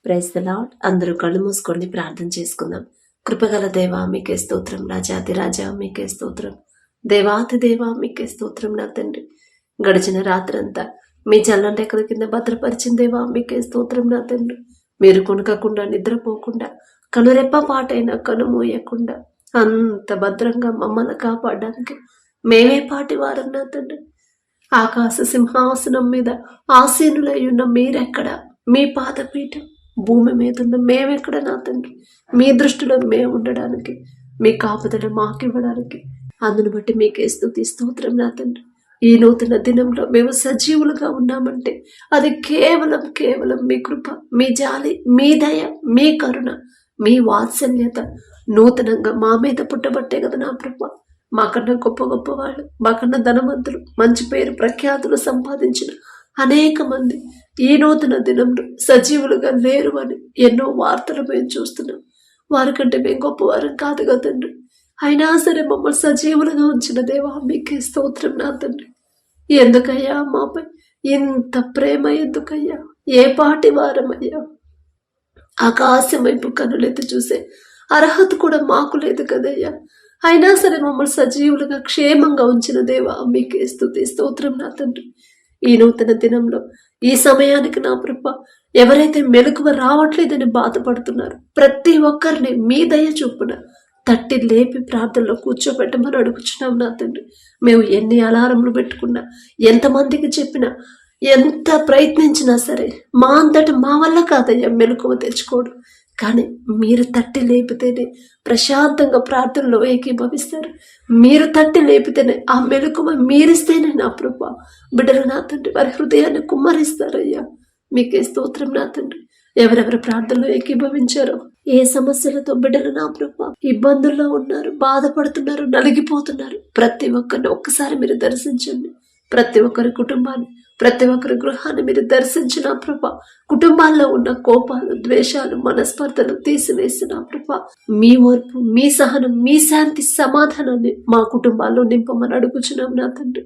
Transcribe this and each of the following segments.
Praise the lord. అందరూ కళ్ళు మూసుకొని ప్రార్థన చేసుకుందాం. కృపగల దేవా మీకే స్తోత్రం, రాజాది రాజా మీకే స్తోత్రం, దేవాతి దేవా మీకే స్తోత్రం. నా తండ్రి, గడిచిన రాత్రంతా మీ చల్లని రెక్కల కింద భద్రపరిచిన దేవా మీకే స్తోత్రం. నా తండ్రి, మీరు కొనుకకుండా నిద్రపోకుండా కనురెప్ప పాటైనా కనుమూయకుండా అంత భద్రంగా మమ్మల్ని కాపాడడానికి మేమే పాటి వారం. నా తండ్రి, ఆకాశ సింహాసనం మీద ఆసీనులై ఉన్న మీరెక్కడ, మీ పాదపీఠం భూమి మీద ఉన్న మేమెక్కడ. నా తండ్రి, మీ దృష్టిలో మేము ఉండడానికి, మీ కాపుదల మాకివ్వడానికి, అందును బట్టి మీకే స్తుతి స్తోత్రం. నా తండ్రి, ఈ నూతన దినంలో మేము సజీవులుగా ఉన్నామంటే అది కేవలం కేవలం మీ కృప, మీ జాలి, మీ దయ, మీ కరుణ, మీ వాత్సల్యత నూతనంగా మా మీద పుట్టబట్టే కదా నా ప్రభ. మాకన్నా గొప్ప గొప్ప వాళ్ళు, మాకన్నా ధనవంతులు, మంచి పేరు ప్రఖ్యాతులు సంపాదించిన అనేక మంది ఈ నూతన దినంలో సజీవులుగా లేరు అని ఎన్నో వార్తలు మేము చూస్తున్నాం. వారికంటే మేము గొప్పవారం కాదు కదా తండ్రి. అయినా సరే మమ్మల్ని సజీవులుగా ఉంచిన దేవా మీకే స్తోత్రం. నా తండ్రి, ఎందుకయ్యా మాపై ఇంత ప్రేమ? ఎందుకయ్యా? ఏ పాటి వారమయ్యా? ఆకాశం వైపు కనులెత్తి చూసే అర్హత కూడా మాకు లేదు కదయ్యా. అయినా సరే మమ్మల్ని సజీవులుగా క్షేమంగా ఉంచిన దేవా మీకే స్తుతి స్తోత్రం. నా తండ్రి, ఈ నూతన దినంలో ఈ సమయానికి నా ప్రభ ఎవరైతే మెలకువ రావట్లేదని బాధపడుతున్నారు ప్రతి ఒక్కరిని మీ దయ చొప్పున తట్టి లేపి ప్రార్థనలో కూర్చోబెట్టమని అడుగుచున్నాం. నా తండ్రి, మేము ఎన్ని అలారంలు పెట్టుకున్నా, ఎంతమందికి చెప్పినా, ఎంత ప్రయత్నించినా సరే మా అంతటి మా వల్ల కాదయ్యా మెలకువ తెచ్చుకోడు. కానీ మీరు తట్టి లేపితేనే ప్రశాంతంగా ప్రార్థనలో ఏకీభవిస్తారు. మీరు తట్టి లేపితేనే ఆ మెలకువ మీరిస్తేనే నా ప్రభ బిడ్డలు నా తండ్రి వారి హృదయాన్ని కుమ్మరిస్తారయ్యా. మీకే స్తోత్రం. నా తండ్రి, ఎవరెవరు ప్రార్థనలో ఏకీభవించారో, ఏ సమస్యలతో బిడ్డలు నా ప్రభ ఇబ్బందుల్లో ఉన్నారు, బాధపడుతున్నారు, నలిగిపోతున్నారు, ప్రతి ఒక్కరిని ఒక్కసారి మీరు దర్శించండి. ప్రతి ఒక్కరి కుటుంబాన్ని, ప్రతి ఒక్కరి గృహాన్ని మీరు దర్శించిన ప్రభ, కుటుంబాల్లో ఉన్న కోపాలు, ద్వేషాలు, మనస్పర్ధలు తీసివేసిన ప్రభ, మీ ఓర్పు, మీ సహనం, మీ శాంతి, సమాధానాన్ని మా కుటుంబాల్లో నింపమని అడుగుచున్నాం. నా తండ్రి,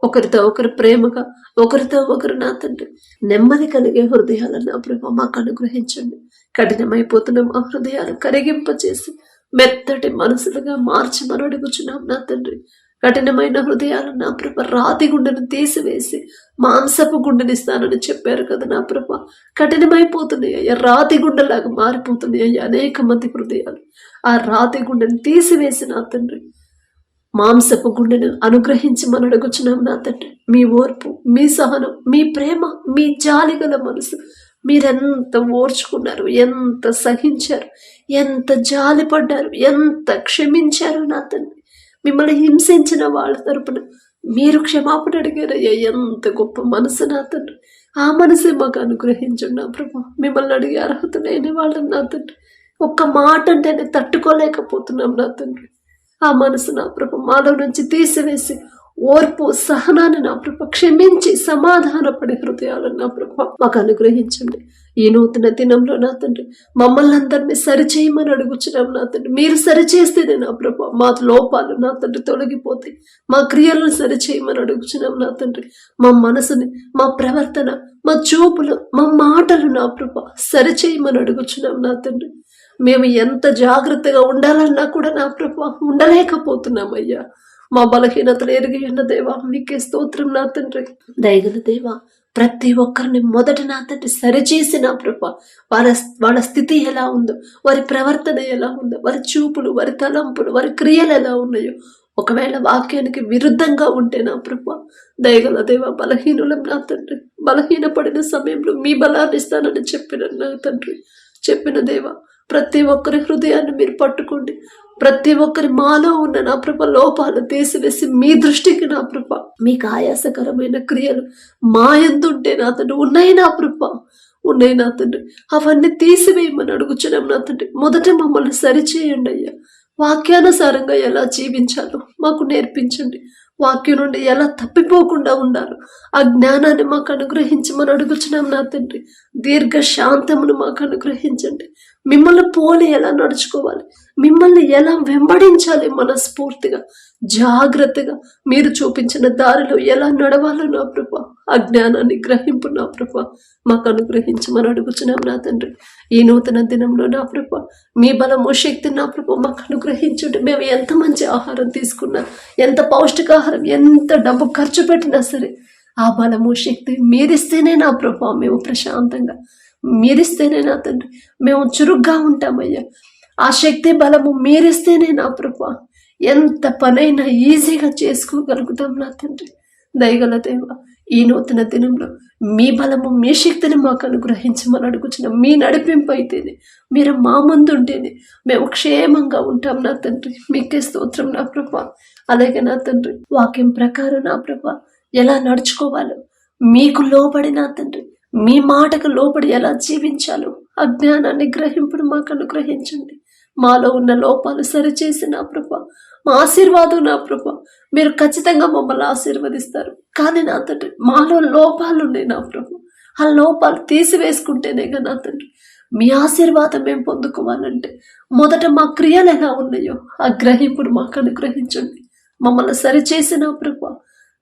ఒకరితో ఒకరు ప్రేమగా, ఒకరితో ఒకరు నా తండ్రి నెమ్మది కలిగే హృదయాలను నా ప్రభ మాకు అనుగ్రహించండి. కఠినమైపోతున్న మా హృదయాలు కరిగింపచేసి మెత్తటి మనసులుగా మార్చమని అడుగుచున్నాం. నా తండ్రి, కఠినమైన హృదయాలు నా ప్రభ రాతి గుండెను తీసివేసి మాంసపు గుండెనిస్తానని చెప్పారు కదా నా ప్రభ. కఠినమైపోతున్నాయ్యా, రాతి గుండెలాగా మారిపోతున్నాయ్యా అనేక మంది హృదయాలు. ఆ రాతి గుండెను తీసివేసి నా తండ్రి మాంసపు గుండెను అనుగ్రహించమని అడుగుచున్నాం. నా తండ్రి, మీ ఓర్పు, మీ సహనం, మీ ప్రేమ, మీ జాలిగల మనసు, మీరెంత ఓర్చుకున్నారు, ఎంత సహించారు, ఎంత జాలిపడ్డారు, ఎంత క్షమించారు. నా తండ్రి, మిమ్మల్ని హింసించిన వాళ్ళ తరపున మీరు క్షమాపణ అడిగారయ్యా. ఎంత గొప్ప మనసు నా తండ్రి. ఆ మనసే మాకు అనుగ్రహించండి నా ప్రభు. మిమ్మల్ని అడిగే అర్హత లేని వాళ్ళం నా తండ్రి. ఒక్క మాట అంటేనే తట్టుకోలేకపోతున్నాం నా తండ్రి. ఆ మనసు నా ప్రభు మాలో నుంచి తీసివేసి ఓర్పు, సహనాన్ని నా ప్రభు క్షమించి సమాధానపడే హృదయాలను నా ప్రభు మాకు అనుగ్రహించండి. ఈ నూతన దినంలో నా తండ్రి మమ్మల్ని అందరినీ సరిచేయమని అడుగుచున్నాం. నా తండ్రి, మీరు సరిచేస్తేనే నా ప్రభు మా లోపాలు నా తండ్రి తొలగిపోతాయి. మా క్రియలను సరిచేయమని అడుగుచున్నాం. నా తండ్రి, మా మనసుని, మా ప్రవర్తన, మా చూపులు, మా మాటలు నా ప్రభు సరిచేయమని అడుగుచున్నాం. నా తండ్రి, మేము ఎంత జాగ్రత్తగా ఉండాలన్నా కూడా నా ప్రభు ఉండలేకపోతున్నామయ్యా. మా బలహీనతలు ఎరిగి ఉన్న దేవా మీకే స్తోత్రం. నా తండ్రి, దయగల దేవా ప్రతి ఒక్కరిని మొదట నా తండ్రి సరిచేసి నా ప్రభ వాళ్ళ స్థితి ఎలా ఉందో, వారి ప్రవర్తన ఎలా ఉందో, వారి చూపులు, వారి తలంపులు, వారి క్రియలు ఎలా ఉన్నాయో, ఒకవేళ వాక్యానికి విరుద్ధంగా ఉంటే నా ప్రభ దయగల దేవా బలహీనులం నా తండ్రి. బలహీనపడిన సమయంలో మీ బలాన్ని ఇస్తానని చెప్పిన నా తండ్రి, చెప్పిన దేవా ప్రతి ఒక్కరి హృదయాన్ని మీరు పట్టుకోండి. ప్రతి ఒక్కరి మాలో ఉన్న నా ప్రభ లోపాలు తీసివేసి మీ దృష్టికి నా ప్రభ మీకు ఆయాసకరమైన క్రియలు మా యందుంటే నా తండ్రి ఉన్నాయి నా ప్రభ, ఉన్నాయి నా తండ్రి, అవన్నీ తీసివేయమని అడుగుచున్నాం. నా తండ్రి, మొదట మమ్మల్ని సరిచేయండి అయ్యా. వాక్యానుసారంగా ఎలా జీవించాలో మాకు నేర్పించండి. వాక్యం నుండి ఎలా తప్పిపోకుండా ఉండాలో ఆ జ్ఞానాన్ని మాకు అనుగ్రహించమని అడుగుచున్నాం. నా తండ్రి, దీర్ఘ శాంతమును మాకు అనుగ్రహించండి. మిమ్మల్ని పోలి ఎలా నడుచుకోవాలి, మిమ్మల్ని ఎలా వెంబడించాలి, మనస్ఫూర్తిగా జాగ్రత్తగా మీరు చూపించిన దారిలో ఎలా నడవాలో నా ప్రభా, ఆ జ్ఞానాన్ని గ్రహింపు నా ప్రభా మాకు అనుగ్రహించమని అడుగుచున్నాం నా తండ్రి. ఈ నూతన దినంలో నా ప్రభా మీ బలము శక్తి నా ప్రభా మాకు అనుగ్రహించుంటే మేము ఎంత మంచి ఆహారం తీసుకున్నా, ఎంత పౌష్టికాహారం, ఎంత డబ్బు ఖర్చు పెట్టినా సరే ఆ బలము శక్తి మీరిస్తేనే నా ప్రభా మేము ప్రశాంతంగా, మీరిస్తేనే నా తండ్రి మేము చురుగ్గా ఉంటామయ్యా. ఆ శక్తి బలము మీరిస్తేనే నా ప్రభా ఎంత పనైనా ఈజీగా చేసుకోగలుగుతాం నా తండ్రి. దయగల దేవ, ఈ నూతన దినంలో మీ బలము మీ శక్తిని మాకు అనుగ్రహించమని అడుగుచున్నాం. మీ నడిపింపు అయితేనే, మీరు మా ముందు ఉంటేనే మేము క్షేమంగా ఉంటాం నా తండ్రి. మీకే స్తోత్రం నా ప్రభా. అలాగే నా తండ్రి వాక్యం ప్రకారం నా ప్రభా ఎలా నడుచుకోవాలో, మీకు లోబడి నా తండ్రి మీ మాటకు లోబడి ఎలా జీవించాలో ఆ జ్ఞానాన్ని గ్రహింపుడు మాకు అనుగ్రహించండి. మాలో ఉన్న లోపాలు సరిచేసి నా ప్రభా మా ఆశీర్వాదం నా ప్రభా మీరు ఖచ్చితంగా మమ్మల్ని ఆశీర్వదిస్తారు. కానీ నా తండ్రి మాలో లోపాలు ఉన్నాయి నా ప్రభా, ఆ లోపాలు తీసివేసుకుంటేనేగా నా తండ్రి మీ ఆశీర్వాదం మేము పొందుకోవాలంటే మొదట మా క్రియలు ఎలా ఉన్నాయో ఆ గ్రహింపుడు మాకు అనుగ్రహించండి. మమ్మల్ని సరిచేసి నా ప్రభా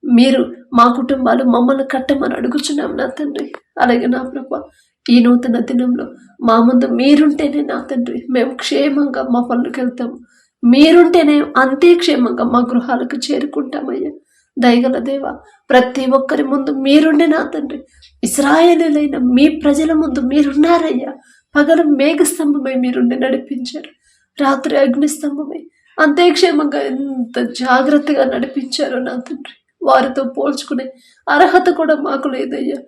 మీరు మా కుటుంబాలు మమ్మల్ని కట్టమని అడుగుచున్నాం నా తండ్రి. అలాగే నా ప్రభా ఈ నూతన దినంలో మా ముందు మీరుంటేనే నా తండ్రి మేము క్షేమంగా మా పనులకు వెళ్తాము, మీరుంటేనే అంతే క్షేమంగా మా గృహాలకు చేరుకుంటామయ్యా. దయగల దేవ, ప్రతి ఒక్కరి ముందు మీరుండే నా తండ్రి, ఇశ్రాయేలీయులైన మీ ప్రజల ముందు మీరున్నారయ్యా. పగలు మేఘస్తంభమై మీరుండి నడిపించారు, రాత్రి అగ్నిస్తంభమై అంతే క్షేమంగా ఎంత జాగ్రత్తగా నడిపించారో నా తండ్రి. వారితో పోల్చుకునే అర్హత కూడా మాకు లేదయ్యా.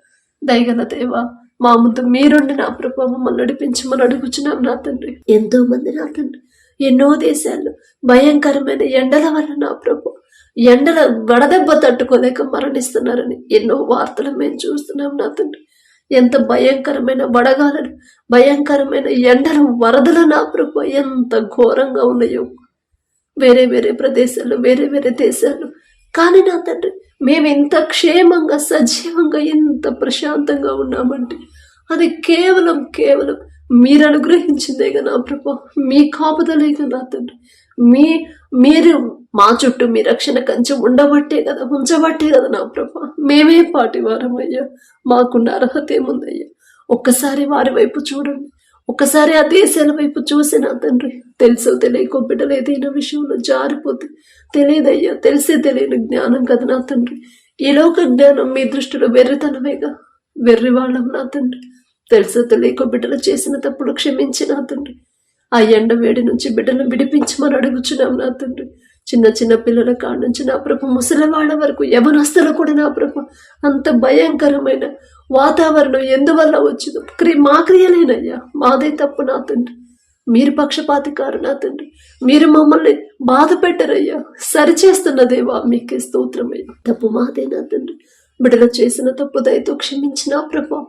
దయగల దేవా, మా ముందు మీరుండి నా ప్రభా మమ్మల్ని నడిపించమని అడుగుచున్నాం నా తండ్రి. ఎంతో మంది నా తండ్రి ఎన్నో దేశాల్లో భయంకరమైన ఎండల వల్ల నా ప్రభు ఎండల వడదెబ్బ తట్టుకోలేక మరణిస్తున్నారని ఎన్నో వార్తలు మేము చూస్తున్నాం నా తండ్రి. ఎంత భయంకరమైన వడగాలను, భయంకరమైన ఎండలు, వరదలు నా ప్రభు ఎంత ఘోరంగా ఉన్నాయో వేరే వేరే ప్రదేశాల్లో, వేరే వేరే దేశాల్లో. కానీ నా తండ్రి మేము ఇంత క్షేమంగా సజీవంగా ఎంత ప్రశాంతంగా ఉన్నామంటే అది కేవలం మీరు అనుగ్రహించిందేగా నా ప్రభా, మీ కాపుదలేగా నా తండ్రి. మీరు మా చుట్టూ మీ రక్షణ కంచె ఉంచబట్టే కదా నా ప్రభా. మేమే పాటివారమయ్యా, మాకున్న అర్హత ఏముందయ్యా. ఒక్కసారి వారి వైపు చూడండి, ఒక్కసారి ఆ దేశాల వైపు చూసి నా తండ్రి తెలుసో తెలియకో బిడ్డలు ఏదైనా విషయంలో జారిపోతే తెలియదయ్యా, తెలిసే తెలియని జ్ఞానం కదా నా తండ్రి. ఈ లోక జ్ఞానం మీ దృష్టిలో వెర్రితనమేగా, వెర్రి వాళ్ళం నా తండ్రి. తెలుసో తెలియకో బిడ్డలు చేసిన తప్పుడు క్షమించి నా తండ్రి. ఆ ఎండ వేడి నుంచి బిడ్డలు విడిపించమని అడుగుచున్నాం నా తండ్రి. చిన్న చిన్న పిల్లల కాడ నుంచి నా ప్రభు ముసలివాళ్ళ వరకు యవనస్తులు కూడా నా ప్రభు అంత భయంకరమైన వాతావరణం ఎందువల్ల వచ్చిందో మా క్రియలేనయ్యా, మాదే తప్పు నా తండ్రి. మీరు పక్షపాతికారు నా తండ్రి, మీరు మమ్మల్ని బాధ పెట్టరయ్యా, సరిచేస్తున్న దేవా మీకే స్తోత్రమయ్యా. తప్పు మాదే నా తండ్రి. బిడ్డలు చేసిన తప్పు దయతో క్షమించిన ప్రభా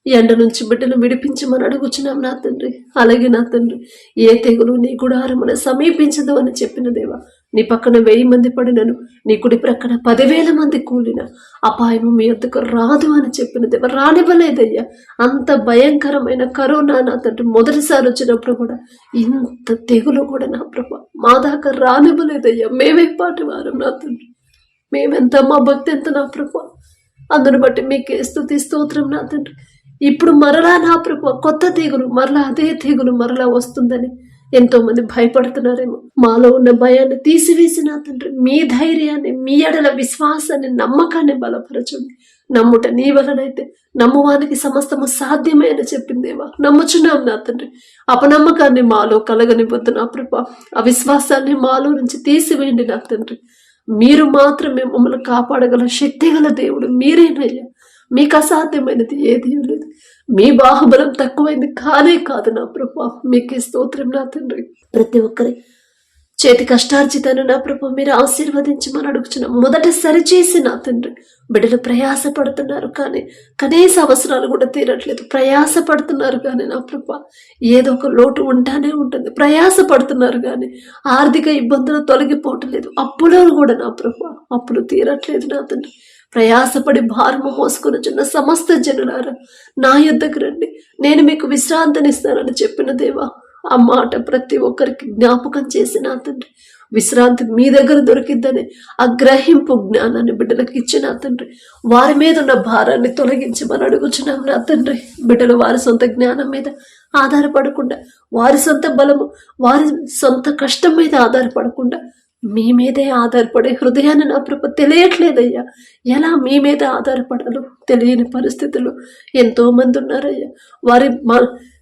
ఎండ నుంచి బిడ్డలు విడిపించమని అడుగుచున్నాం నా తండ్రి. అలాగే నా తండ్రి ఏ తెగులు నీ గుడారమున సమీపించదు అని చెప్పిన దేవా, నీ పక్కన 1000 మంది పడినను, నీ కుడి ప్రక్కన 10,000 మంది కూలిన అపాయము మీ వద్దకు రాదు అని చెప్పిన దేవా, రానివ్వలేదయ్యా. అంత భయంకరమైన కరోనా నా తండ్రి మొదటిసారి వచ్చినప్పుడు కూడా ఇంత తెగులు కూడా నా ప్రభా మా దాకా రానివ్వలేదయ్యా. మేమే పాటి వారం నా తండ్రి, మేమెంత, మా భక్తి ఎంత నా ప్రభా. అందును బట్టి మీకే స్తుతి స్తోత్రం నా తండ్రి. ఇప్పుడు మరలా నా ప్రభు కొత్త తెగులు, మరలా అదే తెగులు మరలా వస్తుందని ఎంతో మంది భయపడుతున్నారేమో. మాలో ఉన్న భయాన్ని తీసివేసి నా తండ్రి మీ ధైర్యాన్ని, మీ ఎడల విశ్వాసాన్ని, నమ్మకాన్ని బలపరచండి. నమ్ముట నీ వలనైతే నమ్మువానికి సమస్తము సాధ్యమే అని చెప్పిందేవా, నమ్ముచున్నాం నా తండ్రి. అపనమ్మకాన్ని మాలో కలగనివ్వద్దు నా ప్రభా, అవిశ్వాసాన్ని మాలో నుంచి తీసివేయండి నా తండ్రి. మీరు మాత్రమే మమ్మల్ని కాపాడగల శక్తి గల దేవుడు మీరేనయ్యా. మీకు అసాధ్యమైనది ఏదీ లేదు. మీ బాహుబలం తక్కువైంది కాదు నా ప్రభా. మీకే స్తోత్రం నా తండ్రి. ప్రతి ఒక్కరి చేతి కష్టార్జితాన్ని నా ప్రభా మీరు ఆశీర్వదించమని అడుగుచున్నాం. మొదట సరిచేసి నా తండ్రి బిడ్డలు ప్రయాస పడుతున్నారు, కానీ కనీస అవసరాలు కూడా తీరట్లేదు. ప్రయాస పడుతున్నారు కానీ నా ప్రభా ఏదో ఒక లోటు ఉంటానే ఉంటుంది. ప్రయాస పడుతున్నారు కానీ ఆర్థిక ఇబ్బందులు తొలగిపోవటం లేదు. అప్పులు కూడా నా ప్రభా అప్పులు తీరట్లేదు నా తండ్రి. ప్రయాసపడి భారము మోసుకొనుచున్న సమస్త జనులారా నా యొద్దకు రండి, నేను మీకు విశ్రాంతినిస్తానని చెప్పిన దేవా, ఆ మాట ప్రతి ఒక్కరికి జ్ఞాపకం చేసిన తండ్రి. విశ్రాంతి మీ దగ్గర దొరికిద్దని ఆ గ్రహింపు జ్ఞానాన్ని బిడ్డలకు ఇచ్చిన తండ్రి. వారి మీద ఉన్న భారాన్ని తొలగించమని అడుగుచున్నాం నా తండ్రి. బిడ్డలు వారి సొంత జ్ఞానం మీద ఆధారపడకుండా, వారి సొంత బలము, వారి సొంత కష్టం మీద ఆధారపడకుండా మీ మీదే ఆధారపడే హృదయాన్ని నా ప్రభు తెలియట్లేదయ్యా. ఎలా మీ మీద ఆధారపడాలో తెలియని పరిస్థితుల్లో ఎంతో మంది ఉన్నారయ్యా. వారి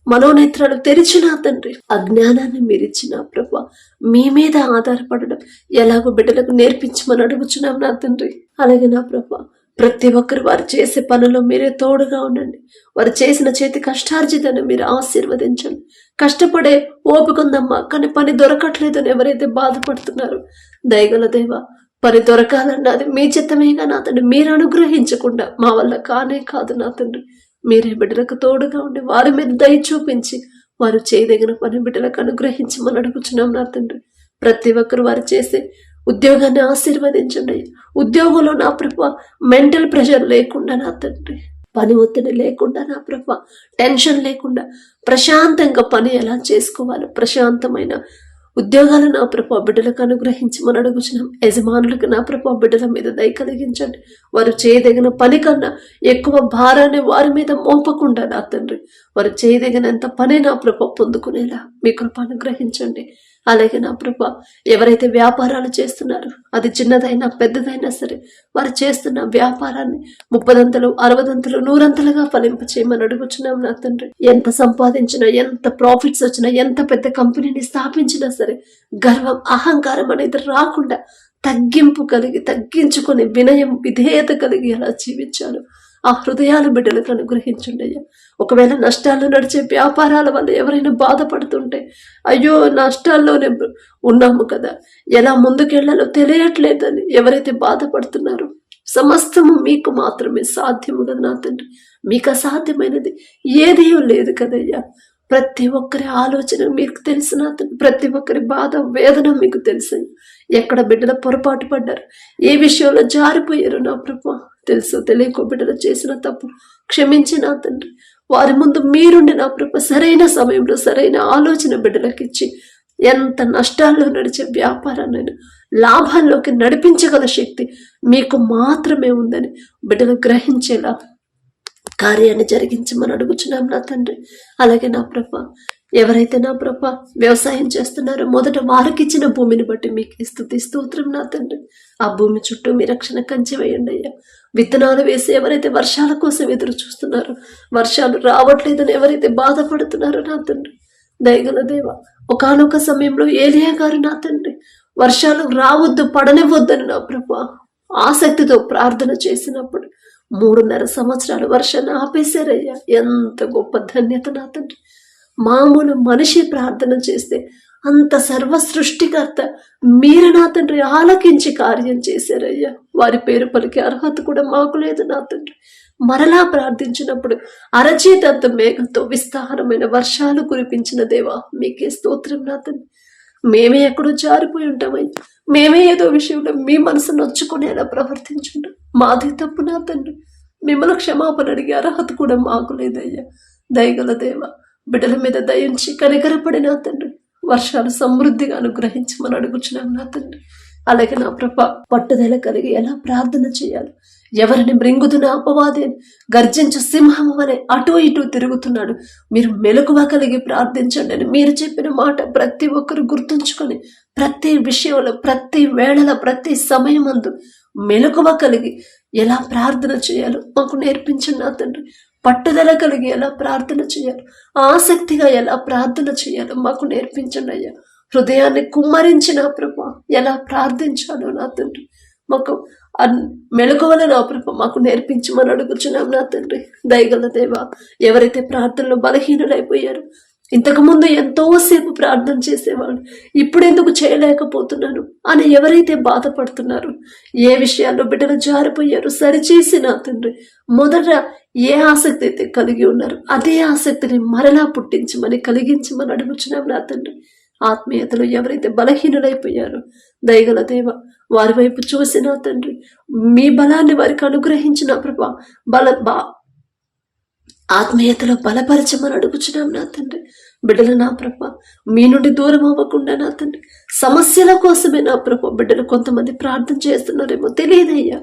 మనోనేత్రాలు తెరిచిన తండ్రి, అజ్ఞానాన్ని మీరిచ్చిన ప్రభు మీ మీద ఆధారపడడం ఎలాగో బిడ్డలకు నేర్పించమని అడుగుచున్నాం నా తండ్రి. అలాగే నా ప్రభు ప్రతి ఒక్కరు వారు చేసే పనుల్లో మీరే తోడుగా ఉండండి. వారు చేసిన చేతి కష్టార్జితాన్ని మీరు ఆశీర్వదించండి. కష్టపడే ఓపికందమ్మా, కానీ పని దొరకట్లేదని ఎవరైతే బాధపడుతున్నారో, దయగల దేవ, పని దొరకాలన్నా అది మీ చిత్తమేగా నా తండ్రి. మీరు అనుగ్రహించకుండా మా వల్ల కానే కాదు నా తండ్రి. మీరే బిడ్డలకు తోడుగా ఉండి వారి మీద దయ చూపించి వారు చేయదగిన పని బిడ్డలకు అనుగ్రహించమని అడుగుచున్నాం నా తండ్రి. ప్రతి ఒక్కరు వారు చేసే ఉద్యోగాన్ని ఆశీర్వదించండి. ఉద్యోగంలో నా ప్రభు మెంటల్ ప్రెషర్ లేకుండా నా తండ్రి, పని ఒత్తిడి లేకుండా నా ప్రభు, టెన్షన్ లేకుండా ప్రశాంతంగా పని ఎలా చేసుకోవాలో ప్రశాంతమైన ఉద్యోగాలు నా ప్రభు బిడ్డలకు అనుగ్రహించమని అడుగుచున్నాం. యజమానులకు నా ప్రభు బిడ్డల మీద దయ కలిగించండి. వారు చేయదగిన పని కన్నా ఎక్కువ భారాన్ని వారి మీద మోపకుండా నా తండ్రి, వారు చేయదగినంత పని నా ప్రభు పొందుకునేలా మీ కృప అనుగ్రహించండి. అలాగే నా ప్రభు ఎవరైతే వ్యాపారాలు చేస్తున్నారో, అది చిన్నదైనా పెద్దదైనా సరే, వారు చేస్తున్న వ్యాపారాన్ని 30 60 100 ఫలింప చేయమని అడుగుచున్నాం నా తండ్రి. ఎంత సంపాదించినా, ఎంత ప్రాఫిట్స్ వచ్చినా, ఎంత పెద్ద కంపెనీని స్థాపించినా సరే గర్వం అహంకారం అనేది రాకుండా తగ్గింపు కలిగి, తగ్గించుకొని వినయం విధేయత కలిగి అలా జీవించాలి. ఆ హృదయాల బిడ్డలకు అనుగ్రహించండి అయ్యా. ఒకవేళ నష్టాల్లో నడిచే వ్యాపారాల వల్ల ఎవరైనా బాధపడుతుంటే, అయ్యో నష్టాల్లోనే ఉన్నాము కదా, ఎలా ముందుకెళ్లాలో తెలియట్లేదని ఎవరైతే బాధపడుతున్నారో, సమస్తము మీకు మాత్రమే సాధ్యము కదా నా తండ్రి. మీకు అసాధ్యమైనది ఏదీ లేదు కదయ్యా. ప్రతి ఒక్కరి ఆలోచన మీకు తెలుసు నా తండ్రి. ప్రతి ఒక్కరి బాధ వేదన మీకు తెలుసు. ఎక్కడ బిడ్డల పొరపాటు పడ్డారు, ఏ విషయంలో జారిపోయారు నా ప్రభు తెలుసు. తెలియకో బిడ్డలు చేసిన తప్పు క్షమించి నా తండ్రి, వారి ముందు మీరుండి నా ప్రభు సరైన సమయంలో సరైన ఆలోచన బిడ్డలకు ఇచ్చి, ఎంత నష్టాల్లో నడిచే వ్యాపారాన్ని లాభాల్లోకి నడిపించగల శక్తి మీకు మాత్రమే ఉందని బిడ్డలు గ్రహించేలా కార్యాన్ని జరిగించమని అడుగుచున్నాం నా తండ్రి. అలాగే నా ప్రభు ఎవరైతే నా ప్రభు వ్యవసాయం చేస్తున్నారో, మొదట వారికి ఇచ్చిన భూమిని బట్టి మీకు స్తుతి స్తోత్రం నా తండ్రి. ఆ భూమి చుట్టూ మీ రక్షణ కంచె వేయండి అయ్యా. విత్తనాలు వేసి ఎవరైతే వర్షాల కోసం ఎదురు చూస్తున్నారో, వర్షాలు రావట్లేదని ఎవరైతే బాధపడుతున్నారో నా తండ్రి, దయగల దేవ, ఒకానొక సమయంలో ఏలియా గారు నా తండ్రి వర్షాలు రావద్దు, పడనివ్వద్దని నా ప్రభు ఆసక్తితో ప్రార్థన చేసినప్పుడు 3.5 సంవత్సరాలు వర్షాన్ని ఆపేశారయ్యా. ఎంత గొప్ప ధన్యత నా తండ్రి. మామూలు మనిషి ప్రార్థన చేస్తే అంత సర్వ సృష్టికర్త మీరు నా తండ్రి ఆలకించి కార్యం చేశారయ్యా. వారి పేరు పలికే అర్హత కూడా మాకు లేదు నా తండ్రి. మరలా ప్రార్థించినప్పుడు అరచేతంత మేఘంతో విస్తారమైన వర్షాలు కురిపించిన దేవా, మీకే స్తోత్రం నా తండ్రి. మేమే ఎక్కడో జారిపోయి ఉంటామయ్యా. మేమే ఏదో విషయంలో మీ మనసు నొచ్చుకునేలా ప్రవర్తించుంటాం. మాది తప్పు నా తండ్రి. మిమ్మల్ని క్షమాపణ అడిగే అర్హత కూడా మాకు లేదయ్యా. దయగల దేవ, బిడ్డల మీద దయించి కనికరపడి నా తండ్రి వర్షాలు సమృద్ధిగా అనుగ్రహించమని అడుగుచున్నాం నా తండ్రి. అలాగే నా ప్రభ పట్టుదల కలిగి ఎలా ప్రార్థన చేయాలి, ఎవరిని మృంగుతున్న అపవాది గర్జించు సింహము వలె అటు ఇటు తిరుగుతున్నాడు, మీరు మెలకువ కలిగి ప్రార్థించండి అని మీరు చెప్పిన మాట ప్రతి ఒక్కరు గుర్తుంచుకొని ప్రతి విషయంలో, ప్రతి వేళల, ప్రతి సమయమందు మెలకువ కలిగి ఎలా ప్రార్థన చేయాలో మాకు నేర్పించండి నా తండ్రి. పట్టుదల కలిగి ఎలా ప్రార్థన చేయాలో, ఆసక్తిగా ఎలా ప్రార్థన చేయాలో మాకు నేర్పించండి అయ్యా. హృదయాన్ని కుమ్మరించిన ప్రభు ఎలా ప్రార్థించాలో నా తండ్రి మాకు మెలకువల నా ప్రభు మాకు నేర్పించమని అడుగుచున్నాం నా తండ్రి. దయగల దేవ, ఎవరైతే ప్రార్థనలో బలహీనులైపోయారు, ఇంతకుముందు ఎంతోసేపు ప్రార్థన చేసేవాడు, ఇప్పుడెందుకు చేయలేకపోతున్నాను అని ఎవరైతే బాధపడుతున్నారు, ఏ విషయాల్లో బిడ్డలు జారిపోయారు సరిచేసి నా తండ్రి మొదట ఏ ఆసక్తి అయితే కలిగి ఉన్నారు అదే ఆసక్తిని మరలా పుట్టించమని కలిగించమని అడుగుచున్నాం నా తండ్రి. ఆత్మీయతలో ఎవరైతే బలహీనులైపోయారో దయగల దేవ వారి వైపు చూసిన తండ్రి మీ బలాన్ని వారికి అనుగ్రహించిన ప్రభా ఆత్మీయతలో బలపరచమని అడుగుచున్నాం నా తండ్రి. బిడ్డలు నా ప్రభ మీ నుండి దూరం అవ్వకుండా నా తండ్రి సమస్యల కోసమే నా ప్రభ బిడ్డలు కొంతమంది ప్రార్థన చేస్తున్నారేమో తెలియదయ్యా,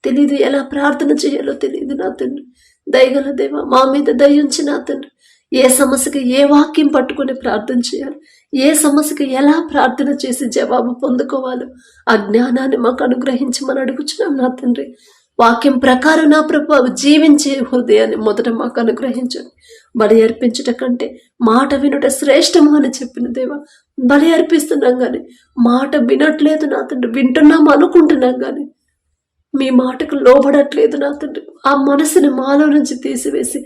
తెలియదు ఎలా ప్రార్థన చేయాలో తెలియదు నా తండ్రి. దయగల దేవ మా మీద దయించి నా తండ్రి ఏ సమస్యకి ఏ వాక్యం పట్టుకొని ప్రార్థన చేయాలి, ఏ సమస్యకి ఎలా ప్రార్థన చేసి జవాబు పొందుకోవాలో ఆ జ్ఞానాన్ని మాకు అనుగ్రహించమని అడుగుచున్నాం నా తండ్రి. వాక్యం ప్రకారం నా ప్రభు జీవించే హృదయాన్ని మొదట మాకు అనుగ్రహించండి. బలి అర్పించుట కంటే మాట వినుట శ్రేష్టము అని చెప్పిన దేవా, బలి అర్పిస్తున్నాం కానీ మాట వినట్లేదు నా తండ్రి, వింటున్నాము అనుకుంటున్నాం కానీ మీ మాటకు లోబడట్లేదు నా తండ్రి. ఆ మనసుని మాలో నుంచి తీసివేసి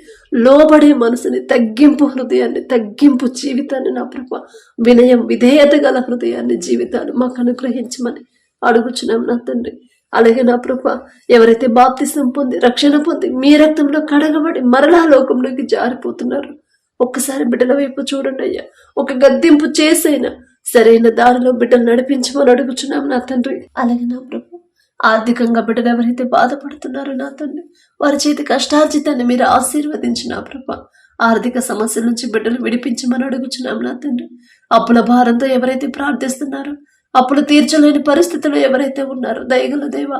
లోబడే మనసుని, తగ్గింపు హృదయాన్ని, తగ్గింపు జీవితాన్ని నా ప్రభు వినయం విధేయత గల హృదయాన్ని, జీవితాన్ని మాకు అనుగ్రహించమని అడుగుచున్నాం నా తండ్రి. అలాగే నా ప్రభు ఎవరైతే బాప్తిసం పొంది రక్షణ పొంది మీ రక్తంలో కడగబడి మరలా లోకంలోకి జారిపోతున్నారు, ఒక్కసారి బిడ్డల వైపు చూడండి అయ్యా. ఒక గద్దింపు చేసైనా సరైన దారిలో బిడ్డలు నడిపించమని అడుగుచున్నాం నా తండ్రి. అలాగే నా ప్రభు ఆర్థికంగా బిడ్డలు ఎవరైతే బాధపడుతున్నారో నా తండ్రి వారి చేతి కష్టార్జితాన్ని మీరు ఆశీర్వదించి నా ప్రభు ఆర్థిక సమస్యల నుంచి బిడ్డలు విడిపించమని అడుగుచున్నాం నా తండ్రి. అప్పుల భారంతో ఎవరైతే ప్రార్థిస్తున్నారో, అప్పులు తీర్చలేని పరిస్థితుల్లో ఎవరైతే ఉన్నారో దయగల దేవ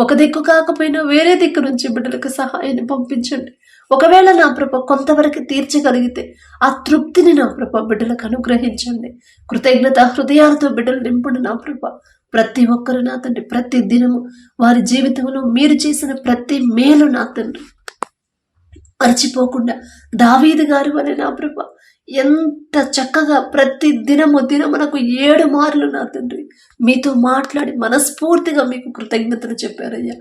ఒక దిక్కు కాకపోయినా వేరే దిక్కు నుంచి బిడ్డలకు సహాయాన్ని పంపించండి. ఒకవేళ నా ప్రభ కొంతవరకు తీర్చగలిగితే ఆ తృప్తిని నా ప్రభ బిడ్డలకు అనుగ్రహించండి. కృతజ్ఞత హృదయాలతో బిడ్డలు నింపండి నా ప్రభ. ప్రతి ఒక్కరు నా తండ్రి ప్రతి దినము వారి జీవితంలో మీరు చేసిన ప్రతి మేలు నా తండ్రి మర్చిపోకుండా దావీదు గారు వలె నా ప్రభ ఎంత చక్కగా ప్రతి దినమునకు 7 మార్లు నా తండ్రి మీతో మాట్లాడి మనస్ఫూర్తిగా మీకు కృతజ్ఞతలు చెప్పారయ్యా.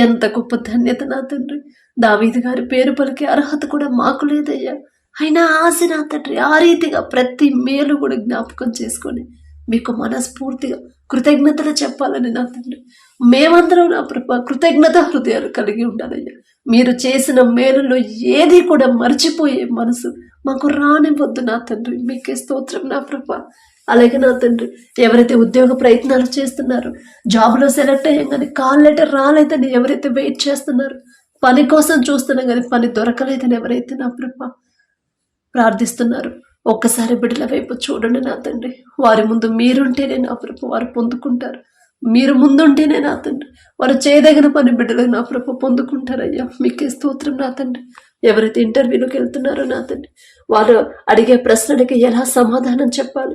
ఎంత గొప్ప ధన్యత నా తండ్రి. దావీదు గారి పేరు పలికే అర్హత కూడా మాకు లేదయ్యా, అయినా ఆశ నా తండ్రి ఆ రీతిగా ప్రతి మేలు కూడా జ్ఞాపకం చేసుకొని మీకు మనస్ఫూర్తిగా కృతజ్ఞతలు చెప్పాలని నా తండ్రి మేమందరం నా ప్రభ కృతజ్ఞత హృదయాలు కలిగి ఉండాలయ్యా. మీరు చేసిన మేలులో ఏది కూడా మర్చిపోయే మనసు మాకు రానివ్వద్దు నా తండ్రి. మీకే స్తోత్రం నా ప్రభ. అలాగే నా తండ్రి ఎవరైతే ఉద్యోగ ప్రయత్నాలు చేస్తున్నారో, జాబ్లో సెలెక్ట్ అయ్యాం కానీ కాల్ లెటర్ రాలేదని ఎవరైతే వెయిట్ చేస్తున్నారో, పని కోసం చూస్తున్నాం కానీ పని దొరకలేదని ఎవరైతే నా ప్రభ ప్రార్థిస్తున్నారు, ఒక్కసారి బిడ్డల వైపు చూడండి నా తండ్రి. వారి ముందు మీరుంటేనే నా ప్రభు వారు పొందుకుంటారు. మీరు ముందుంటేనే నా తండ్రి వారు చేయదగిన పని బిడ్డలు నా ప్రభు పొందుకుంటారయ్యా. మీకే స్తోత్రం నా తండ్రి. ఎవరైతే ఇంటర్వ్యూలోకి వెళ్తున్నారో నా తండ్రి వారు అడిగే ప్రశ్నలకి ఎలా సమాధానం చెప్పాలి,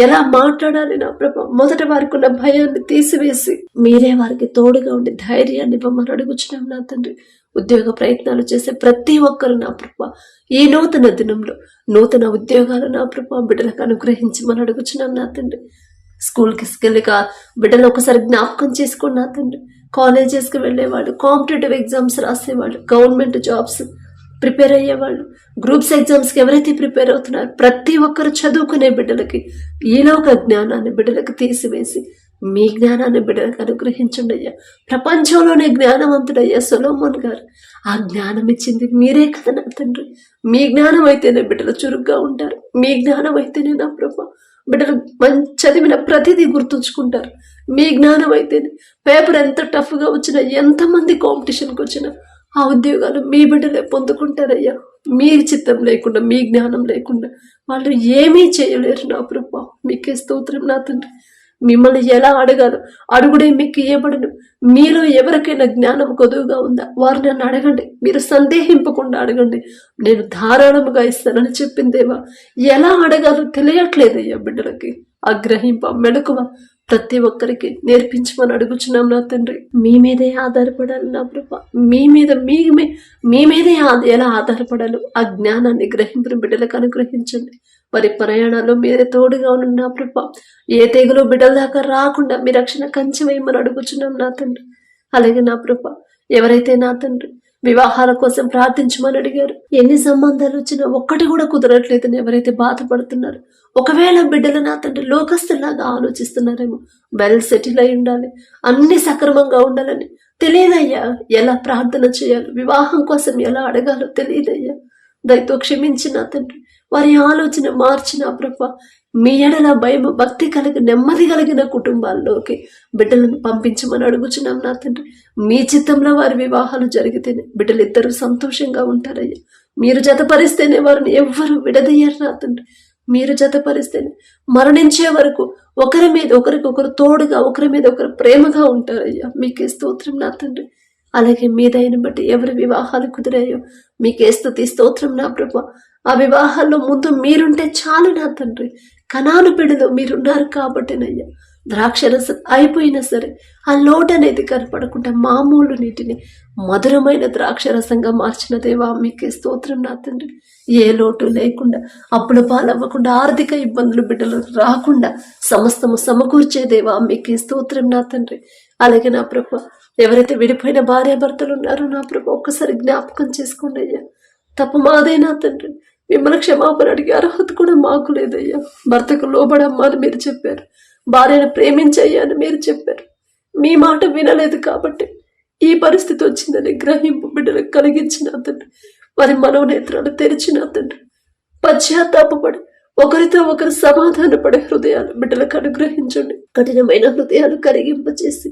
ఎలా మాట్లాడాలి నా ప్రభు మొదట వారికి ఉన్న భయాన్ని తీసివేసి మీరే వారికి తోడుగా ఉండి ధైర్యాన్ని ఇవ్వమని అడుగుచున్నాం నా తండ్రి. ఉద్యోగ ప్రయత్నాలు చేసే ప్రతి ఒక్కరు నా ప్రభ ఈ నూతన దినంలో నూతన ఉద్యోగాలు నా ప్రభ బిడ్డలకు అనుగ్రహించమని అడుగుచున్నాం నా తండ్రి. స్కూల్కి వెళ్ళక బిడ్డలు ఒకసారి జ్ఞాపకం చేసుకోండి నా తండ్రి. కాలేజెస్కి వెళ్ళేవాళ్ళు, కాంపిటేటివ్ ఎగ్జామ్స్ రాసేవాళ్ళు, గవర్నమెంట్ జాబ్స్ ప్రిపేర్ అయ్యేవాళ్ళు, గ్రూప్స్ ఎగ్జామ్స్కి ఎవరైతే ప్రిపేర్ అవుతున్నారో ప్రతి ఒక్కరు చదువుకునే బిడ్డలకి ఈలోక జ్ఞానాన్ని బిడ్డలకు తీసివేసి మీ జ్ఞానాన్ని బిడ్డలకు అనుగ్రహించండి అయ్యా. ప్రపంచంలోనే జ్ఞానవంతుడయ్యా సొలొమోన్ గారు. ఆ జ్ఞానం ఇచ్చింది మీరే కదా నా తండ్రి. మీ జ్ఞానం అయితేనే బిడ్డలు చురుగ్గా ఉంటారు. మీ జ్ఞానం అయితేనే నా ప్రభు బిడ్డలు చదివిన ప్రతిదీ గుర్తుంచుకుంటారు. మీ జ్ఞానం అయితేనే పేపర్ ఎంత టఫ్గా వచ్చినా, ఎంతమంది కాంపిటీషన్కి వచ్చినా ఆ ఉద్యోగాలు మీ బిడ్డలే పొందుకుంటారయ్యా. మీ చిత్తం లేకుండా, మీ జ్ఞానం లేకుండా వాళ్ళు ఏమీ చేయలేరు నా ప్రభు. మీకే స్తోత్రం నా తండ్రి. మిమ్మల్ని ఎలా అడగాలో అడుగుడే మీకు ఇవ్వబడును. మీలో ఎవరికైనా జ్ఞానం కొదువుగా ఉందా వారు నన్ను అడగండి, మీరు సందేహింపకుండా అడగండి, నేను ధారాళముగా ఇస్తానని చెప్పిందేవా. ఎలా అడగాలో తెలియట్లేదయ్యా బిడ్డలకి. ఆ గ్రహింప మెలకువ ప్రతి ఒక్కరికి నేర్పించమని అడుగుచున్నాం నా తండ్రి. మీ మీదే ఆధారపడాలి నా ప్రభ. మీ మీదే ఎలా ఆధారపడాలో ఆ జ్ఞానాన్ని గ్రహింపుని బిడ్డలకు అనుగ్రహించండి. వారి ప్రయాణాల్లో మీరే తోడుగా ఉన్న నా ప్రభ. ఏ తెగులు బిడ్డల దాకా రాకుండా మీ రక్షణ కంచె వేయమని అడుగుచున్నాం నా తండ్రి. అలాగే నా ప్రభ ఎవరైతే నా తండ్రి వివాహాల కోసం ప్రార్థించమని అడిగారు, ఎన్ని సంబంధాలు వచ్చినా ఒక్కటి కూడా కుదరట్లేదని ఎవరైతే బాధపడుతున్నారు, ఒకవేళ బిడ్డలు నా తండ్రి లోకస్తులాగా ఆలోచిస్తున్నారేమో, వెల్ సెటిల్ అయి ఉండాలి, అన్ని సక్రమంగా ఉండాలని తెలియదయ్యా. ఎలా ప్రార్థన చేయాలి, వివాహం కోసం ఎలా అడగాలో తెలియదయ్యా. దయతో క్షమించి నా తండ్రి వారి ఆలోచన మార్చిన ప్రభ మీ ఎడల భయం భక్తి కలిగి నెమ్మది కలిగిన కుటుంబాల్లోకి బిడ్డలను పంపించమని అడుగుచున్నాం నా తండ్రి. మీ చిత్తంలో వారి వివాహాలు జరిగితేనే బిడ్డలు ఇద్దరు సంతోషంగా ఉంటారయ్యా. మీరు జతపరిస్తేనే వారిని ఎవ్వరు విడదీయరు నా తండ్రి. మీరు జతపరిస్తేనే మరణించే వరకు ఒకరి మీద ఒకరికొకరు తోడుగా, ఒకరి మీద ఒకరు ప్రేమగా ఉంటారయ్యా. మీకే స్తోత్రం నా తండ్రి. అలాగే మీ దయను బట్టి ఎవరి వివాహాలు కుదిరాయో మీకే స్తుతి స్తోత్రం నా ప్రభా. ఆ వివాహాల్లో ముందు మీరుంటే చాలు నా తండ్రి. కనాను బిడ్డలో మీరున్నారు కాబట్టినయ్యా ద్రాక్షరసం అయిపోయినా సరే ఆ లోటు అనేది కనపడకుండా మామూలు నీటిని మధురమైన ద్రాక్షరసంగా మార్చిన దేవా మీకే స్తోత్రం నా తండ్రి. ఏ లోటు లేకుండా, అప్పుల పాలవ్వకుండా, ఆర్థిక ఇబ్బందులు బిడ్డలు రాకుండా సమస్తము సమకూర్చే దేవా మీకే స్తోత్రం నా తండ్రి. అలాగే నా ప్రభా, ఎవరైతే విడిపోయిన భార్యాభర్తలు ఉన్నారో నా ప్రభా ఒక్కసారి జ్ఞాపకం చేసుకోండి అయ్యా. తప్పు మాదే నా తండ్రి. మిమ్మల్ని క్షమాపణ అడిగే అర్హత కూడా మాకు లేదయ్యా. భర్తకు లోబడమ్మా అని మీరు చెప్పారు, భార్యను ప్రేమించయ్యా అని మీరు చెప్పారు. మీ మాట వినలేదు కాబట్టి ఈ పరిస్థితి వచ్చిందని గ్రహింపు బిడ్డలకు కలిగించిన తండ్రి. వారి మనోనేత్రాలు తెరిచిన తండ్రి. పశ్చాత్తాపడి ఒకరితో ఒకరు సమాధానపడే హృదయాలు బిడ్డలకు అనుగ్రహించండి. కఠినమైన హృదయాలు కరిగింపచేసి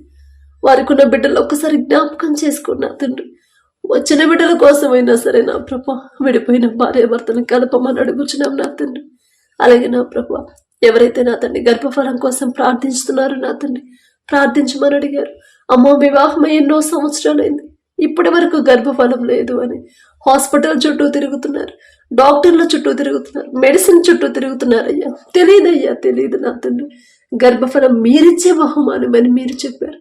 వారికి ఉన్న బిడ్డలు ఒక్కసారి జ్ఞాపకం చేసుకున్నా తండ్రి. వచ్చిన బిడ్డల కోసమైనా సరే నా ప్రభా విడిపోయిన భార్యాభర్తను కలపమని అడుగుచున్నాం నా తండ్రి. అలాగే నా ప్రభా, ఎవరైతే నా తండ్రి గర్భఫలం కోసం ప్రార్థిస్తున్నారో నా తండ్రి ప్రార్థించమని అడిగారు. అమ్మో వివాహం ఎన్నో సంవత్సరాలైంది, ఇప్పటి వరకు గర్భఫలం లేదు అని హాస్పిటల్ చుట్టూ తిరుగుతున్నారు, డాక్టర్ల చుట్టూ తిరుగుతున్నారు, మెడిసిన్ చుట్టూ తిరుగుతున్నారయ్యా. తెలియదయ్యా, తెలియదు నా తండ్రి. గర్భఫలం మీరిచ్చే బహుమానం అని మీరు చెప్పారు,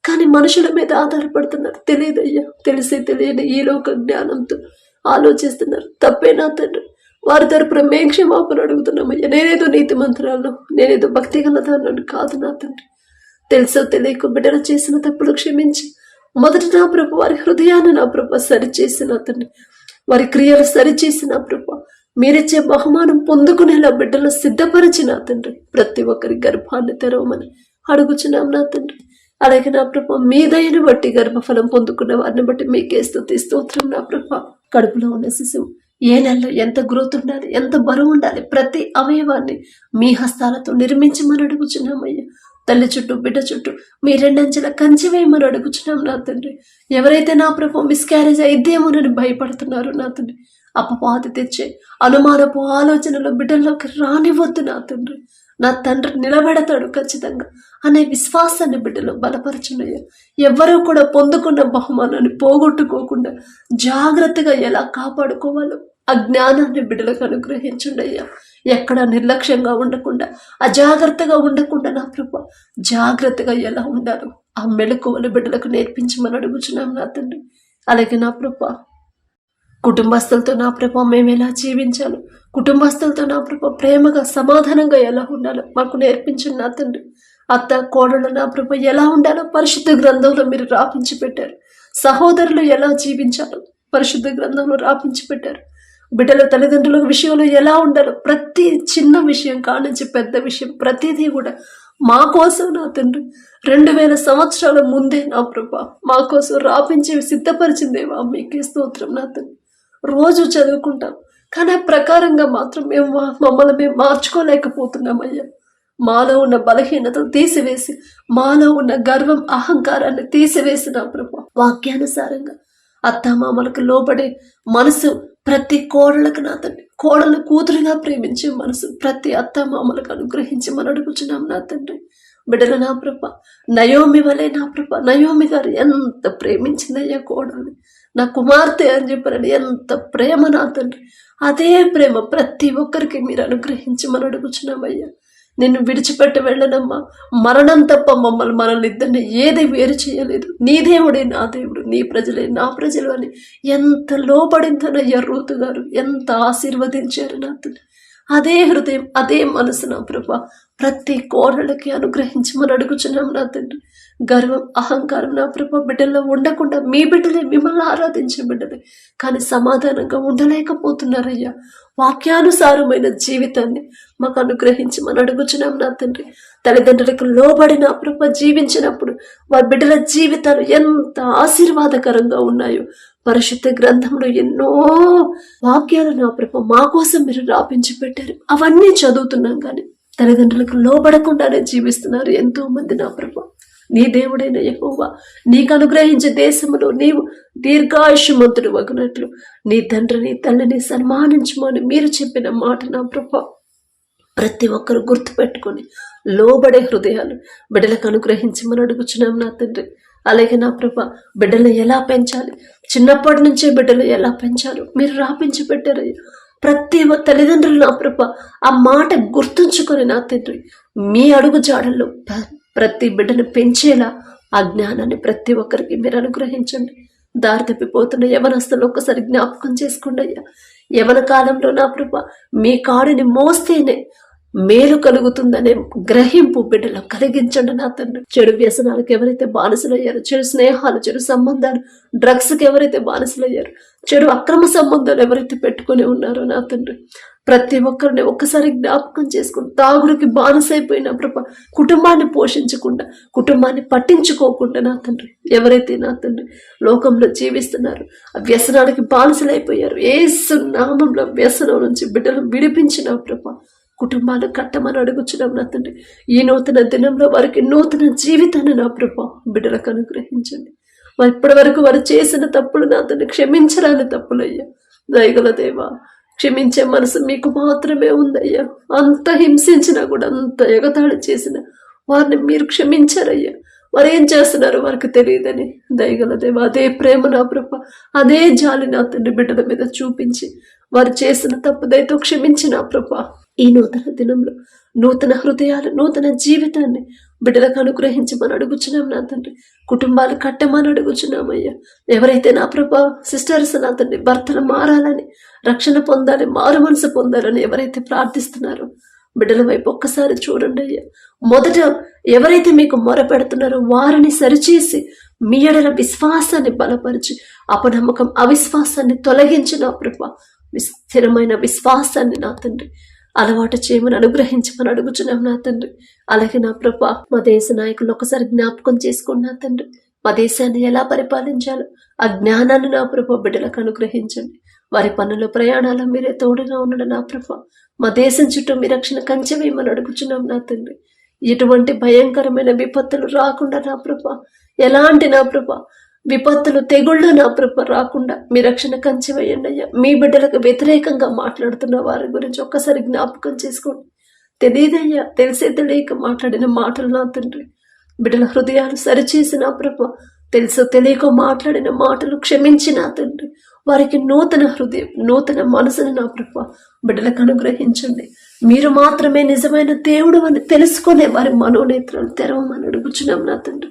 కానీ మనుషుల మీద ఆధారపడుతున్నారు. తెలియదయ్యా, తెలిసి తెలియని ఈ లోక జ్ఞానంతో ఆలోచిస్తున్నారు. తప్పే నా తండ్రి. వారి తరపున మేము క్షమాపణ అడుగుతున్నామయ్యా. నేనేదో నీతి మంత్రాలను, నేనేదో భక్తి గలదాన్ని కాదు నా తండ్రి. తెలుసో తెలియక బిడ్డలు చేసిన తప్పులు క్షమించి మొదట నా ప్రభు వారి హృదయాన్ని నా ప్రభు సరిచేసి నా తండ్రి, వారి క్రియలు సరిచేసి నా ప్రభు మీరిచ్చే బహుమానం పొందుకునేలా బిడ్డలు సిద్ధపరిచి నా తండ్రి ప్రతి ఒక్కరి గర్భాన్ని తెరవమని అడుగుచున్నాం నా తండ్రి. అలాగే నా ప్రభు మీ దయను బట్టి గర్భఫలం పొందుకున్న వారిని బట్టి మీకే స్తుతి స్తోత్రం నా ప్రభు. కడుపులో ఉన్న శిశువు ఏ నెలలో ఎంత గ్రోత్ ఉండాలి, ఎంత బరువు ఉండాలి, ప్రతి అవయవాన్ని మీ హస్తాలతో నిర్మించమని అడుగుచున్నామయ్యా. తల్లి చుట్టూ బిడ్డ చుట్టూ మీ రెండంచెల కంచి వేయమని అడుగుచున్నాం నా తండ్రి. ఎవరైతే నా ప్రభు మిస్క్యారేజ్ అయిద్దేమోనని భయపడుతున్నారు నా తండ్రి, అపవాది తెచ్చే అనుమానపు ఆలోచనలు బిడ్డల్లోకి రానివద్దు నా తండ్రి. నా తండ్రి నిలబెడతాడు ఖచ్చితంగా అనే విశ్వాసాన్ని బిడ్డలో బలపరచునయ్యా. ఎవరూ కూడా పొందుకున్న బహుమానాన్ని పోగొట్టుకోకుండా జాగ్రత్తగా ఎలా కాపాడుకోవాలో ఆ జ్ఞానాన్ని బిడ్డలకు అనుగ్రహించండి అయ్యా. ఎక్కడ నిర్లక్ష్యంగా ఉండకుండా, అజాగ్రత్తగా ఉండకుండా నా ప్రభు జాగ్రత్తగా ఎలా ఉండాలో ఆ మెలకువలు బిడ్డలకు నేర్పించమని అడుగుచున్నాం నా తండ్రి. అలాగే నా ప్రభు కుటుంబస్తులతో నా ప్రభు మేము ఎలా జీవించాలో, కుటుంబస్తులతో నా ప్రభు ప్రేమగా సమాధానంగా ఎలా ఉండాలో మాకు నేర్పించండి నా తండ్రి. అత్త కోడలు నా ప్రభు ఎలా ఉండాలో పరిశుద్ధ గ్రంథంలో మీరు రాపించి పెట్టారు. సహోదరులు ఎలా జీవించాలో పరిశుద్ధ గ్రంథంలో రాపించి పెట్టారు. బిడ్డల తల్లిదండ్రుల విషయంలో ఎలా ఉండాలో ప్రతి చిన్న విషయం కానించి పెద్ద విషయం ప్రతిదీ కూడా మా కోసం నా తండ్రి 2000 సంవత్సరాల ముందే నా ప్రభు మా కోసం రాపించి సిద్ధపరిచిందేవా మీకే స్తోత్రం నా తండ్రి. రోజు చదువుకుంటాం, కానీ ప్రకారంగా మాత్రం మమ్మల్ని మేము మార్చుకోలేకపోతున్నామయ్యా. మాలో ఉన్న బలహీనతను తీసివేసి, మాలో ఉన్న గర్వం అహంకారాన్ని తీసివేసి నా ప్రభు వాక్యానుసారంగా అత్తామామలకు లోబడే మనసు ప్రతి కోడలకు నా తండ్రి, కోడలను కూతురుగా ప్రేమించే మనసు ప్రతి అత్తామామలకు అనుగ్రహించి మనం అడుగుచున్నాం నా తండ్రి. బిడ్డలు నా ప్రభ నయోమి వలె నా ప్రభ, నయోమి గారు ఎంత ప్రేమించిందయ్యా కోడల్ని, నా కుమార్తె అని చెప్పారని ఎంత ప్రేమ నా తండ్రి. అదే ప్రేమ ప్రతి ఒక్కరికి మీరు అనుగ్రహించి మనం అడుగుచున్నామయ్యా. నిన్ను విడిచిపెట్టి వెళ్ళనమ్మా, మరణం తప్ప మనల్ని ఇద్దరిని ఏది వేరు చేయలేదు. నీ దేవుడే నా దేవుడు, నీ ప్రజలే నా ప్రజలు అని ఎంత లోబడిందనయ్యా రూతు గారు, ఎంత ఆశీర్వదించారు నా తండ్రి. అదే హృదయం, అదే మనసు నా ప్రభా ప్రతి కోడలకి అనుగ్రహించమని అడుగుచున్నాం నా తండ్రి. గర్వం అహంకారం నా ప్రభా బిడ్డల్లో ఉండకుండా, మీ బిడ్డలే మిమ్మల్ని ఆరాధించే బిడ్డలే కానీ సమాధానంగా ఉండలేకపోతున్నారయ్యా. వాక్యానుసారమైన జీవితాన్ని మాకు అనుగ్రహించమని అడుగుచున్నాం నా తండ్రి. తల్లిదండ్రులకు లోబడి నా ప్రభా జీవించినప్పుడు వారి బిడ్డల జీవితాలు ఎంత ఆశీర్వాదకరంగా ఉన్నాయో పరిశుద్ధ గ్రంథంలో ఎన్నో వాక్యాలు నా ప్రభ మా కోసం మీరు రాపించి పెట్టారు. అవన్నీ చదువుతున్నాం కానీ తల్లిదండ్రులకు లోబడకుండానే జీవిస్తున్నారు ఎంతో మంది నా ప్రభ. నీ దేవుడైన యెహోవా నీకు అనుగ్రహించే దేశంలో నీవు దీర్ఘాయుష్మంతుడు వగునట్లు నీ తండ్రిని తల్లిని సన్మానించమని మీరు చెప్పిన మాట నా ప్రభ ప్రతి ఒక్కరు గుర్తుపెట్టుకొని లోబడే హృదయాలు బిడ్డలకు అనుగ్రహించమని అడుగుచున్నాం నా తండ్రి. అలాగే నా ప్రభ బిడ్డలు ఎలా పెంచాలి, చిన్నప్పటి నుంచే బిడ్డలు ఎలా పెంచాలో మీరు రాపించి పెట్టారయ్యా. ప్రతి తల్లిదండ్రులు నా ప్రభ ఆ మాట గుర్తుంచుకొని నా తండ్రి మీ అడుగు జాడల్లో ప్రతి బిడ్డను పెంచేలా ఆ జ్ఞానాన్ని ప్రతి ఒక్కరికి మీరు అనుగ్రహించండి. దారి తప్పిపోతున్న యవనస్తులు ఒక్కసారి జ్ఞాపకం చేసుకోండి అయ్యా. యవన కాలంలో నా ప్రభ మీ కాడిని మోస్తేనే మేలు కలుగుతుందనే గ్రహింపు బిడ్డలో కలిగించండి నా తండ్రి. చెడు వ్యసనాలకు ఎవరైతే బానిసలయ్యారో, చెడు స్నేహాలు, చెడు సంబంధాలు, డ్రగ్స్కి ఎవరైతే బానిసలయ్యారో, చెడు అక్రమ సంబంధాలు ఎవరైతే పెట్టుకుని ఉన్నారో నా తండ్రి ప్రతి ఒక్కరిని ఒక్కసారి జ్ఞాపకం చేసుకుని తాగుడికి బానిసైపోయిన ప్రభ కుటుంబాన్ని పోషించకుండా, కుటుంబాన్ని పట్టించుకోకుండా నా తండ్రి ఎవరైతే నా తండ్రి లోకంలో జీవిస్తున్నారు, ఆ వ్యసనానికి బానిసలైపోయారు, యేసు నామంలో వ్యసనం నుంచి బిడ్డలు విడిపించిన ప్రభ కుటుంబాలు కట్టమని అడుగుచున్నాం నా తండ్రి. ఈ నూతన దినంలో వారికి నూతన జీవితాన్ని నా ప్రభ బిడ్డలకు అనుగ్రహించండి. వారు ఇప్పటి వరకు వారు చేసిన తప్పులు నా తండ్రి క్షమించరాని తప్పులయ్యా. దయగల దేవా క్షమించే మనసు మీకు మాత్రమే ఉందయ్యా. అంత హింసించినా కూడా, అంత ఎగతాళి చేసిన వారిని మీరు క్షమించారయ్యా. వారు ఏం చేస్తున్నారు వారికి తెలియదని దయగల దేవా అదే ప్రేమ నా ప్రభ, అదే జాలి నా తండ్రి బిడ్డల మీద చూపించి వారు చేసిన తప్పు దయతో క్షమించిన ప్రభ ఈ నూతన దినంలో నూతన హృదయాలు, నూతన జీవితాన్ని బిడ్డలకు అనుగ్రహించమని అడుగుచున్నాం నా తండ్రి. కుటుంబాలు కట్టమని అడుగుచున్నామయ్యా. ఎవరైతే నా ప్రభా సిస్టర్స్ నా తండ్రి భర్తలు మారాలని, రక్షణ పొందాలి, మారు మనసు పొందాలని ఎవరైతే ప్రార్థిస్తున్నారో బిడ్డల వైపు ఒక్కసారి చూడండి అయ్యా. మొదట ఎవరైతే మీకు మొర పెడుతున్నారో వారిని సరిచేసి మీ ఎడల విశ్వాసాన్ని బలపరిచి అపనమ్మకం, అవిశ్వాసాన్ని తొలగించిన ప్రభా స్థిరమైన విశ్వాసాన్ని నా తండ్రి అలవాటు చేయమని అనుగ్రహించమని అడుగుచున్నాం నా తండ్రి. అలాగే నా ప్రభా మా దేశ నాయకులు ఒకసారి జ్ఞాపకం చేసుకోండి నా తండ్రి. మా దేశాన్ని ఎలా పరిపాలించాలో ఆ జ్ఞానాన్ని నా ప్రభా బిడ్డలకు అనుగ్రహించండి. వారి పనుల ప్రయాణాలు మీరే తోడుగా ఉండడం నా ప్రభా. మా దేశం చుట్టూ మీ రక్షణ కంచె వేయమని అడుగుచున్నాం నా తండ్రి. ఎటువంటి భయంకరమైన విపత్తులు రాకుండా నా ప్రభా, ఎలాంటి నా ప్రభా విపత్తులు, తెగుళ్ళు నా ప్రభ రాకుండా మీ రక్షణ కంచె వేయండి అయ్యా. మీ బిడ్డలకు వ్యతిరేకంగా మాట్లాడుతున్న వారి గురించి ఒక్కసారి జ్ఞాపకం చేసుకోండి. తెలియదయ్యా, తెలిసే తెలియక మాట్లాడిన మాటలు నా తండ్రి బిడ్డల హృదయాలు సరిచేసి నా ప్రభ, తెలుసో తెలియక మాట్లాడిన మాటలు క్షమించి నా తండ్రి వారికి నూతన హృదయం, నూతన మనసుని నా ప్రభ బిడ్డలకు అనుగ్రహించండి. మీరు మాత్రమే నిజమైన దేవుడు అని తెలుసుకునే వారి మనోనేత్రాలు తెరవమని అడుగుచున్నాం నా తండ్రి.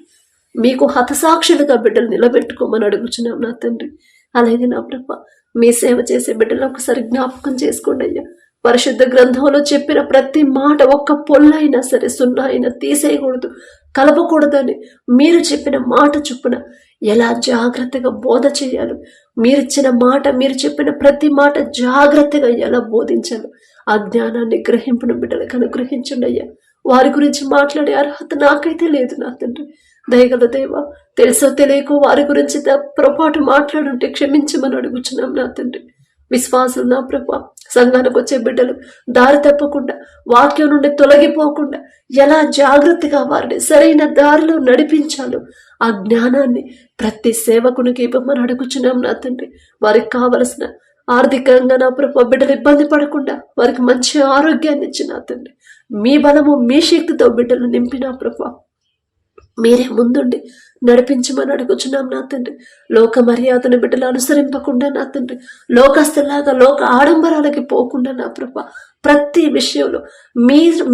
మీకు హతసాక్షులుగా బిడ్డలు నిలబెట్టుకోమని అడుగుచున్నాం నా తండ్రి. అలాగే నా ప్రభ మీ సేవ చేసే బిడ్డలు ఒకసారి జ్ఞాపకం చేసుకోండి అయ్యా. పరిశుద్ధ గ్రంథంలో చెప్పిన ప్రతి మాట ఒక్క పొల్లైనా సరే, సున్నా అయినా తీసేయకూడదు, కలపకూడదని మీరు చెప్పిన మాట చొప్పున ఎలా జాగ్రత్తగా బోధ చేయాలో, మీరిచ్చిన మాట, మీరు చెప్పిన ప్రతి మాట జాగ్రత్తగా ఎలా బోధించాలో ఆ జ్ఞానాన్ని, గ్రహింపును బిడ్డలకు అనుగ్రహించండి అయ్యా. వారి గురించి మాట్లాడే అర్హత నాకైతే లేదు నా తండ్రి. దయగల దేవా, తెలుసో తెలియకో వారి గురించి పొరపాటు మాట్లాడుంటే క్షమించమని అడుగుచున్నాం నా తండ్రి. విశ్వాసులు నా ప్రభా, సంఘానికి వచ్చే బిడ్డలు దారి తప్పకుండా, వాక్యం నుండి తొలగిపోకుండా ఎలా జాగ్రత్తగా వారిని సరైన దారిలో నడిపించాలో ఆ జ్ఞానాన్ని ప్రతి సేవకునికి ఇవ్వమని అడుగుచున్నాం నా తండ్రి. వారికి కావలసిన ఆర్థికంగా నా ప్రభా బిడ్డలు ఇబ్బంది పడకుండా వారికి మంచి ఆరోగ్యాన్ని ఇచ్చి నా తండ్రి మీ బలము, మీ శక్తితో బిడ్డలు నింపిన ప్రభా మీరే ముందుండి నడిపించమని అడుగుచున్నాం నా తండ్రి. లోక మర్యాదను బిడ్డలు అనుసరింపకుండా నా తండ్రి, లోకస్తులాగా లోక ఆడంబరాలకి పోకుండా నా ప్రభా ప్రతి విషయంలో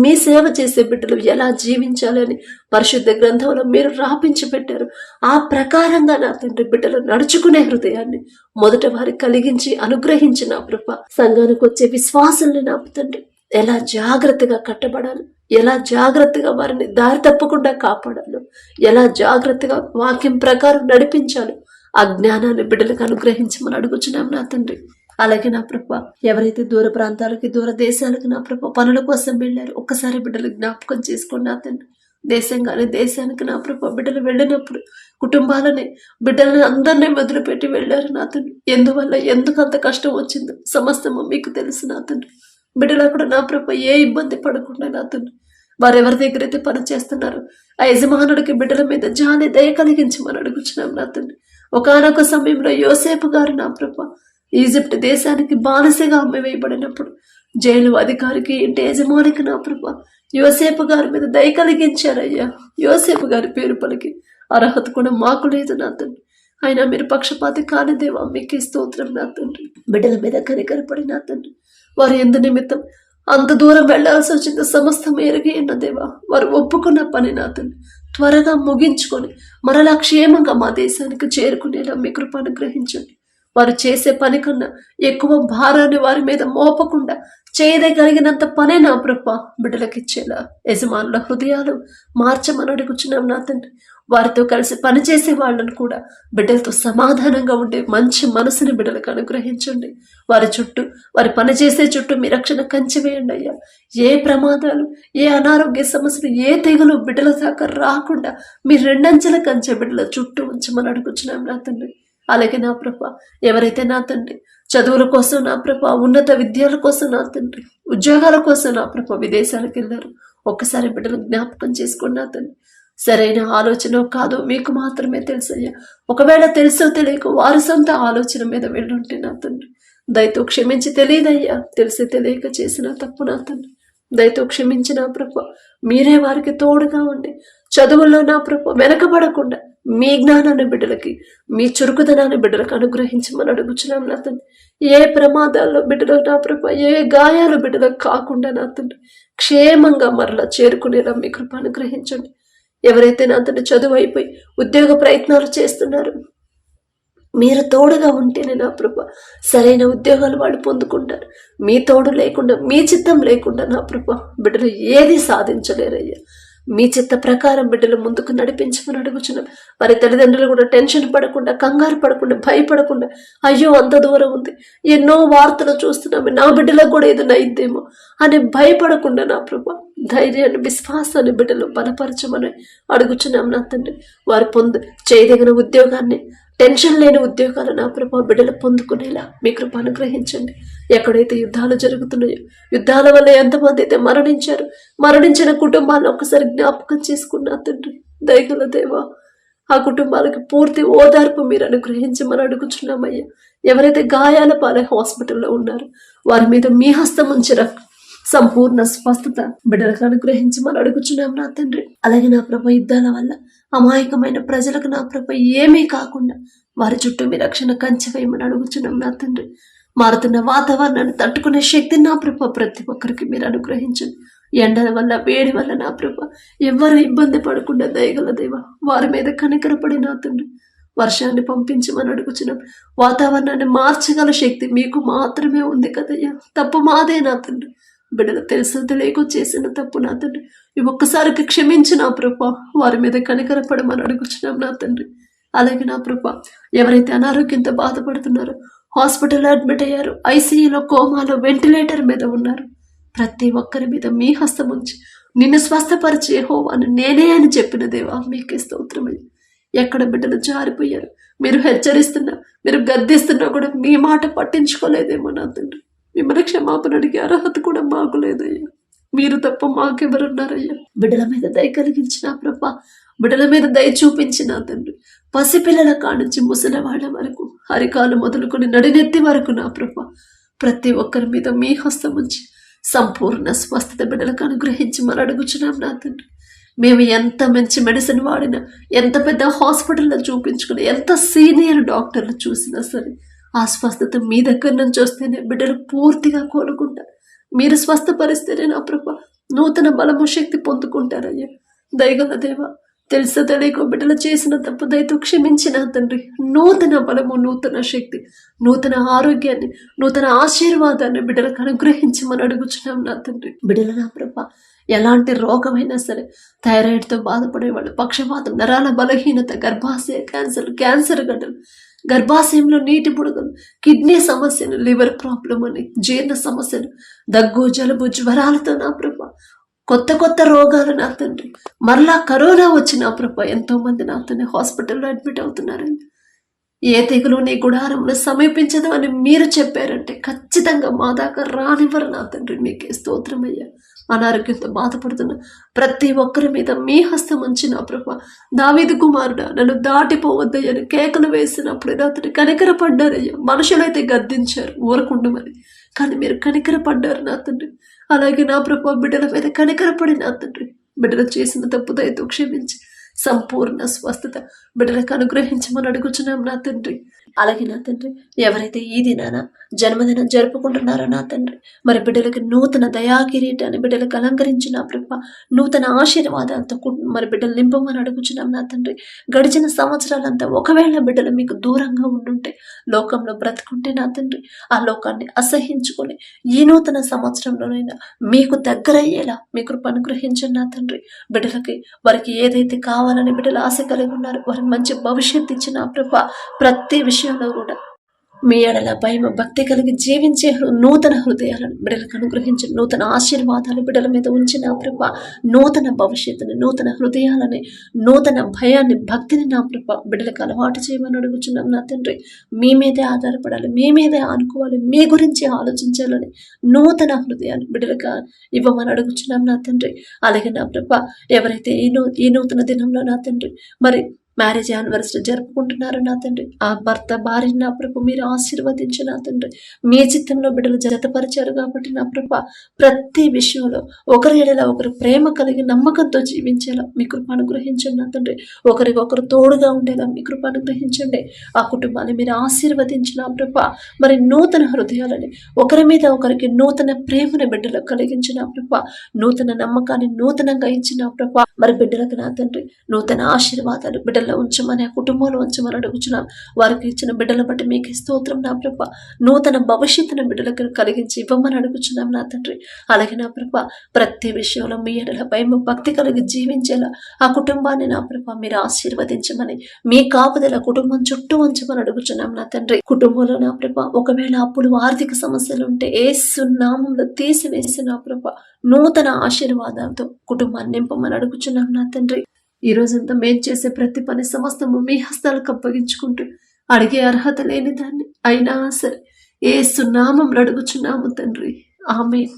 మీ సేవ చేసే బిడ్డలు ఎలా జీవించాలని పరిశుద్ధ గ్రంథంలో మీరు రాపించి పెట్టారు. ఆ ప్రకారంగా నా తండ్రి బిడ్డలు నడుచుకునే హృదయాన్ని మొదట వారికి కలిగించి అనుగ్రహించిన ప్రభా, సంఘానికి వచ్చే విశ్వాసాన్ని నా తండ్రి ఎలా జాగ్రత్తగా కట్టబడాలి, ఎలా జాగ్రత్తగా వారిని దారి తప్పకుండా కాపాడాలో, ఎలా జాగ్రత్తగా వాక్యం ప్రకారం నడిపించాలో ఆ జ్ఞానాన్ని బిడ్డలకు అనుగ్రహించమని అడుగుచున్నాం నా తండ్రి. అలాగే నా ప్రభ ఎవరైతే దూర ప్రాంతాలకి, దూర దేశాలకు నా ప్రభ పనుల కోసం వెళ్ళారు ఒక్కసారి బిడ్డలు జ్ఞాపకం చేసుకోండి నా తండ్రి. దేశం కానీ దేశానికి నా ప్రభా బిడ్డలు వెళ్ళినప్పుడు కుటుంబాలని బిడ్డలని అందరినీ వదిలిపెట్టి వెళ్ళారు నా తండ్రి. ఎందువల్ల ఎందుకు అంత కష్టం వచ్చిందో సమస్తము మీకు తెలుసు నా తండ్రి. బిడ్డలు అక్కడ నా ప్రభా ఏ ఇబ్బంది పడకుండా నా తండ్రి వారెవరి దగ్గర అయితే పని చేస్తున్నారు ఆ యజమానుడికి బిడ్డల మీద జాలి దయ కలిగించమని అడుగుచున్నాం నా తండ్రి. ఒకానొక సమయంలో యోసేపు గారు నా ప్రభా ఈజిప్ట్ దేశానికి బానిసగా అమ్మివేయబడినప్పుడు జైలు అధికారికి ఇంటి యజమానికి నా ప్రభా యోసేపు గారి మీద దయ కలిగించారయ్యా. యోసేపు గారి పేరు పలికి అర్హత కూడా మాకు లేదు నా తండ్రి. అయినా మీరు పక్షపాతి కాని దేవా మీకు స్తోత్రం నా తండ్రి. బిడ్డల మీద కనికరపడి నా తండ్రి వారు ఎందు నిమిత్తం అంత దూరం వెళ్లాల్సి వచ్చింది సమస్తం ఎరిగి ఉన్న దేవా వారు ఒప్పుకున్న పని నా తండ్రి త్వరగా ముగించుకొని మరలా క్షేమంగా మా దేశానికి చేరుకునేలా మీ కృప అనుగ్రహించండి. వారు చేసే పని కన్నా ఎక్కువ భారాన్ని వారి మీద మోపకుండా చేయదగలిగినంత పనే నా ప్రభ బిడ్డలకిచ్చేలా యజమానుల హృదయాలు మార్చమని అడుగుచున్నాం నా తండ్రి. వారితో కలిసి పనిచేసే వాళ్ళను కూడా బిడ్డలతో సమాధానంగా ఉండే మంచి మనసుని బిడ్డలకు అనుగ్రహించండి. వారి చుట్టూ వారి పనిచేసే చుట్టూ మీ రక్షణ కంచి వేయండి అయ్యా. ఏ ప్రమాదాలు ఏ అనారోగ్య సమస్యలు ఏ తెగులు బిడ్డల దాకా రాకుండా మీ రెండంచెల కంచె బిడ్డల చుట్టూ ఉంచమని అడుగుచున్నాం నా తండ్రి. అలాగే నా ప్రభ ఎవరైతే నా తండ్రి చదువుల కోసం నా ప్రభ ఉన్నత విద్యల కోసం నా తండ్రి ఉద్యోగాల కోసం నా ప్రభ విదేశాలకు వెళ్ళారు ఒక్కసారి బిడ్డలు జ్ఞాపకం చేసుకోండి నా తండ్రి. సరైన ఆలోచన కాదో మీకు మాత్రమే తెలుసయ్యా. ఒకవేళ తెలుసో తెలియక వారి సొంత ఆలోచన మీద వెళ్ళుంటే నా తండ్రి దయతో క్షమించి తెలియదయ్యా. తెలిసి తెలియక చేసిన తప్పు నా తండ్రి దయతో క్షమించిన ప్రభ మీరే వారికి తోడుగా ఉండి చదువుల్లో నా ప్రభ వెనకబడకుండా మీ జ్ఞానాన్ని బిడ్డలకి మీ చురుకుదనాన్ని బిడ్డలకు అనుగ్రహించమని అడుగుచున్నాం నా తండ్రి. ఏ ప్రమాదాల్లో బిడ్డలు నా ప్రభ ఏ గాయాలు బిడ్డలకు కాకుండా నా తండ్రి క్షేమంగా మరలా చేరుకునేలా మీ కృప అనుగ్రహించండి. ఎవరైతే నా తండ్రి చదువు అయిపోయి ఉద్యోగ ప్రయత్నాలు చేస్తున్నారు మీరు తోడుగా ఉంటేనే నా ప్రభ సరైన ఉద్యోగాలు వాళ్ళు పొందుకుంటారు. మీ తోడు లేకుండా మీ చిత్తం లేకుండా నా ప్రభ బిడ్డలు ఏది సాధించలేరయ్యా. మీ చిత్త ప్రకారం బిడ్డలు ముందుకు నడిపించమని అడుగుచున్నాం. వారి తల్లిదండ్రులు కూడా టెన్షన్ పడకుండా కంగారు పడకుండా భయపడకుండా అయ్యో అంత దూరం ఉంది ఎన్నో వార్తలు చూస్తున్నాము నా బిడ్డలకు కూడా ఏదైనా అయిద్దేమో అని భయపడకుండా నా ప్రభ ధైర్యాన్ని విశ్వాసాన్ని బిడ్డలు బలపరచమని అడుగుచున్నాం నా తండ్రి. వారు చేయదగిన ఉద్యోగాన్ని టెన్షన్ లేని ఉద్యోగాలు నా ప్రభ బిడ్డలు పొందుకునేలా మీ కృప అనుగ్రహించండి. ఎక్కడైతే యుద్ధాలు జరుగుతున్నాయో యుద్ధాల వల్ల ఎంతమంది అయితే మరణించిన కుటుంబాలను ఒక్కసారి జ్ఞాపకం చేసుకున్నా తండ్రి దయగల దేవా ఆ కుటుంబాలకు పూర్తి ఓదార్పు మీరు అనుగ్రహించమని అడుగుచున్నామయ్యా. ఎవరైతే గాయాల పాలై హాస్పిటల్లో ఉన్నారో వారి మీద మీ హస్తం ఉంచిన సంపూర్ణ స్వస్థత బిడ్డలకు అనుగ్రహించమని అడుగుచున్నాం నా తండ్రి. అలాగే నా ప్రభ యుద్ధాల వల్ల అమాయకమైన ప్రజలకు నా ప్రభ ఏమీ కాకుండా వారి చుట్టూ మీ రక్షణ కంచె వేయమని అడుగుచున్నాం నా తండ్రి. మారుతున్న వాతావరణాన్ని తట్టుకునే శక్తి నా ప్రభ ప్రతి ఒక్కరికి మీరు అనుగ్రహించండి. ఎండల వల్ల వేడి వల్ల నా ప్రభ ఎవరు ఇబ్బంది పడకుండా దయగల దేవ వారి మీద కనికరపడి నా తండ్రి వర్షాన్ని పంపించమని అడుగుచున్నాం. వాతావరణాన్ని మార్చగల శక్తి మీకు మాత్రమే ఉంది కదయ్యా. తప్పు మాదే నా తండ్రి బిడ్డలు తెలుసు తెలియక చేసిన తప్పు నా తండ్రి ఒక్కసారికి క్షమించి నా ప్రభ వారి మీద కనికరపడమని అడుగుచున్నాం నా తండ్రి. అలాగే నా ప్రభ ఎవరైతే అనారోగ్యంతో బాధపడుతున్నారో హాస్పిటల్లో అడ్మిట్ అయ్యారు ఐసీయూలో కోమాలో వెంటిలేటర్ మీద ఉన్నారు ప్రతి ఒక్కరి మీద మీ హస్తం ఉంచి నిన్ను స్వస్థపరిచే యెహోవాను నేనే అని చెప్పిన దేవా మీకే స్తోత్రమయ్య. ఎక్కడ బిడ్డలు జారిపోయారు మీరు హెచ్చరిస్తున్నా మీరు గద్దిస్తున్నా కూడా మీ మాట పట్టించుకోలేదేమో నా తండ్రి. మిమ్మల్ని క్షమాపణ అడిగే అర్హత కూడా మాకు లేదయ్యా. మీరు తప్ప మాకెవరున్నారయ్యా. బిడ్డల మీద దయ కలిగించిన ప్రభ బిడ్డల మీద దయ చూపించిన తండ్రి పసిపిల్లల కానుంచి ముసలివాళ్ల వరకు అరికాలు మొదలుకొని నడినెత్తి వరకు నా ప్రభ ప్రతి ఒక్కరి మీద మీ హస్తం ఉంచి సంపూర్ణ స్వస్థత బిడ్డలకు అనుగ్రహించమని అడుగుచున్నాం నా తండ్రి. మేము ఎంత మంచి మెడిసిన్ వాడినా ఎంత పెద్ద హాస్పిటల్లో చూపించుకుని ఎంత సీనియర్ డాక్టర్లు చూసినా సరే ఆ స్వస్థత మీ దగ్గర నుంచి వస్తేనే బిడ్డలు పూర్తిగా కోలుకుంటారు. మీరు స్వస్థపరిస్తేనే నా ప్రభ నూతన బలము శక్తి పొందుకుంటారయ్యా. దయగల దేవ తెలుసో తెలియక బిడ్డలు చేసిన తప్పు దయతో క్షమించిన తండ్రి నూతన బలము నూతన శక్తి నూతన ఆరోగ్యాన్ని నూతన ఆశీర్వాదాన్ని బిడ్డలకు అనుగ్రహించమని అడుగుచున్నాం నా తండ్రి. బిడ్డల నా ప్రభ ఎలాంటి రోగమైనా సరే థైరాయిడ్తో బాధపడేవాళ్ళు పక్షవాతం నరాల బలహీనత గర్భాశయ క్యాన్సర్ గడ్డలు గర్భాశయంలో నీటి బుడగలు కిడ్నీ సమస్యలు లివర్ ప్రాబ్లం అని జీర్ణ సమస్యలు దగ్గు జలుబు జ్వరాలతో నా ప్రభ కొత్త కొత్త రోగాలు నా తండ్రి, మరలా కరోనా వచ్చిన ప్రభా ఎంతో మంది నా తండ్రి హాస్పిటల్లో అడ్మిట్ అవుతున్నారండి. ఏ తెగులు నీ గుడారంలో సమీపించదు అని మీరు చెప్పారంటే ఖచ్చితంగా మా దాకా రానివ్వరు నా తండ్రి. మీకే స్తోత్రమయ్యా. అనారోగ్యంతో బాధపడుతున్న ప్రతి ఒక్కరి మీద మీ హస్తం ఉంచి నా ప్రభా, దావీదు కుమారుడా నన్ను దాటిపోవద్దయ్యని కేకలు వేసినప్పుడు నా తండ్రి కనికరపడ్డారయ్యా. మనుషులైతే గద్దించారు ఊరకుండమని, కానీ మీరు కనికరపడ్డారు నా తండ్రి. అలాగే నా ప్రభా బిడ్డల మీద కనికరపడి నా తండ్రి, బిడ్డలు చేసిన తప్పు దయతో క్షమించి సంపూర్ణ స్వస్థత బిడ్డలకు అనుగ్రహించమని అడుగుచున్నాం నా తండ్రి. అలాగే నా తండ్రి, ఎవరైతే ఈ దినాన జన్మదినం జరుపుకుంటున్నారో నా తండ్రి, మరి బిడ్డలకి నూతన దయాకిరీటాన్ని బిడ్డలకు అలంకరించిన ప్రభ, నూతన ఆశీర్వాదాలతో మరి బిడ్డలు నింపమని అడుగుచున్నాం నా తండ్రి. గడిచిన సంవత్సరాలంతా ఒకవేళ బిడ్డలు మీకు దూరంగా ఉండుంటే, లోకంలో బ్రతుకుంటే నా తండ్రి, ఆ లోకాన్ని అసహించుకొని ఈ నూతన సంవత్సరంలోనైనా మీకు దగ్గరయ్యేలా మీ కృప అనుగ్రహించండి నా తండ్రి. బిడ్డలకి వారికి ఏదైతే కావాలని బిడ్డలు ఆశ కలిగి ఉన్నారు, వారికి మంచి భవిష్యత్తు ఇచ్చిన ప్రభ, ప్రతి విషయంలో కూడా మీ ఎడల భయం భక్తి కలిగి జీవించే నూతన హృదయాలను బిడ్డలకు అనుగ్రహించి, నూతన ఆశీర్వాదాలు బిడ్డల మీద ఉంచిన ప్రభ, నూతన భవిష్యత్తుని, నూతన హృదయాలని, నూతన భయాన్ని, భక్తిని నా ప్రభ బిడ్డలకు అలవాటు చేయమని అడుగుచున్నాం నా తండ్రి. మీ మీదే ఆధారపడాలి, మీ మీదే ఆనుకోవాలి, మీ గురించి ఆలోచించాలని నూతన హృదయాన్ని బిడ్డలకు ఇవ్వమని అడుగుచున్నాం నా తండ్రి. అలాగే నా ప్రభ, ఎవరైతే ఈ నూతన దినంలో నా తండ్రి మరి మ్యారేజ్ యానివర్సరీ జరుపుకుంటున్నారు నా తండ్రి, ఆ భర్త భార్య నా ప్రభు మీరు ఆశీర్వదించు నా తండ్రి. మీ చిత్తంలో బిడ్డలు జతపరిచారు కాబట్టి నా ప్రభ, ప్రతి విషయంలో ఒకరి ఎడల ఒకరు ప్రేమ కలిగి నమ్మకంతో జీవించేలా మీ కృప అనుగ్రహించండి నా తండ్రి. ఒకరికొకరు తోడుగా ఉండేలా మీ కృప అనుగ్రహించండి. ఆ కుటుంబాన్ని మీరు ఆశీర్వదించిన ప్రభ, మరి నూతన హృదయాలని, ఒకరి మీద ఒకరికి నూతన ప్రేమను బిడ్డలకు కలిగించిన ప్రభ, నూతన నమ్మకాన్ని నూతనంగా ఇచ్చిన ప్రభ, మరి బిడ్డలకు నా తండ్రి నూతన ఆశీర్వాదాలు బిడ్డలు ఉంచమని, ఆ కుటుంబంలో ఉంచమని అడుగుచున్నాం. వారికి ఇచ్చిన బిడ్డల బట్టి మీకు స్తోత్రం నా ప్రభ. నూతన భవిష్యత్తును బిడ్డలకు కలిగించి ఇవ్వమని అడుగుచున్నాం నా తండ్రి. అలాగే నా ప్రభ, ప్రతి విషయంలో మీ ఎడల భయం భక్తి కలిగి జీవించేలా ఆ కుటుంబాన్ని నా ప్రభ మీరు ఆశీర్వదించమని, మీ కాపుదల కుటుంబం చుట్టూ ఉంచమని అడుగుచున్నాం నా తండ్రి. కుటుంబంలో నా ప్రభ ఒకవేళ అప్పులు ఆర్థిక సమస్యలు ఉంటే యేసు నామములో తీసివేసి నా ప్రభ నూతన ఆశీర్వాదాలతో కుటుంబాన్ని నింపమని అడుగుచున్నాం నా తండ్రి. ఈ రోజంతా మేం చేసే ప్రతి పని సమస్తము మీ హస్తాలకు అప్పగించుకుంటూ, అడిగే అర్హత లేని దాన్ని అయినా సరే యేసు నామములో అడుగుచున్నాము తండ్రి. ఆమేన్.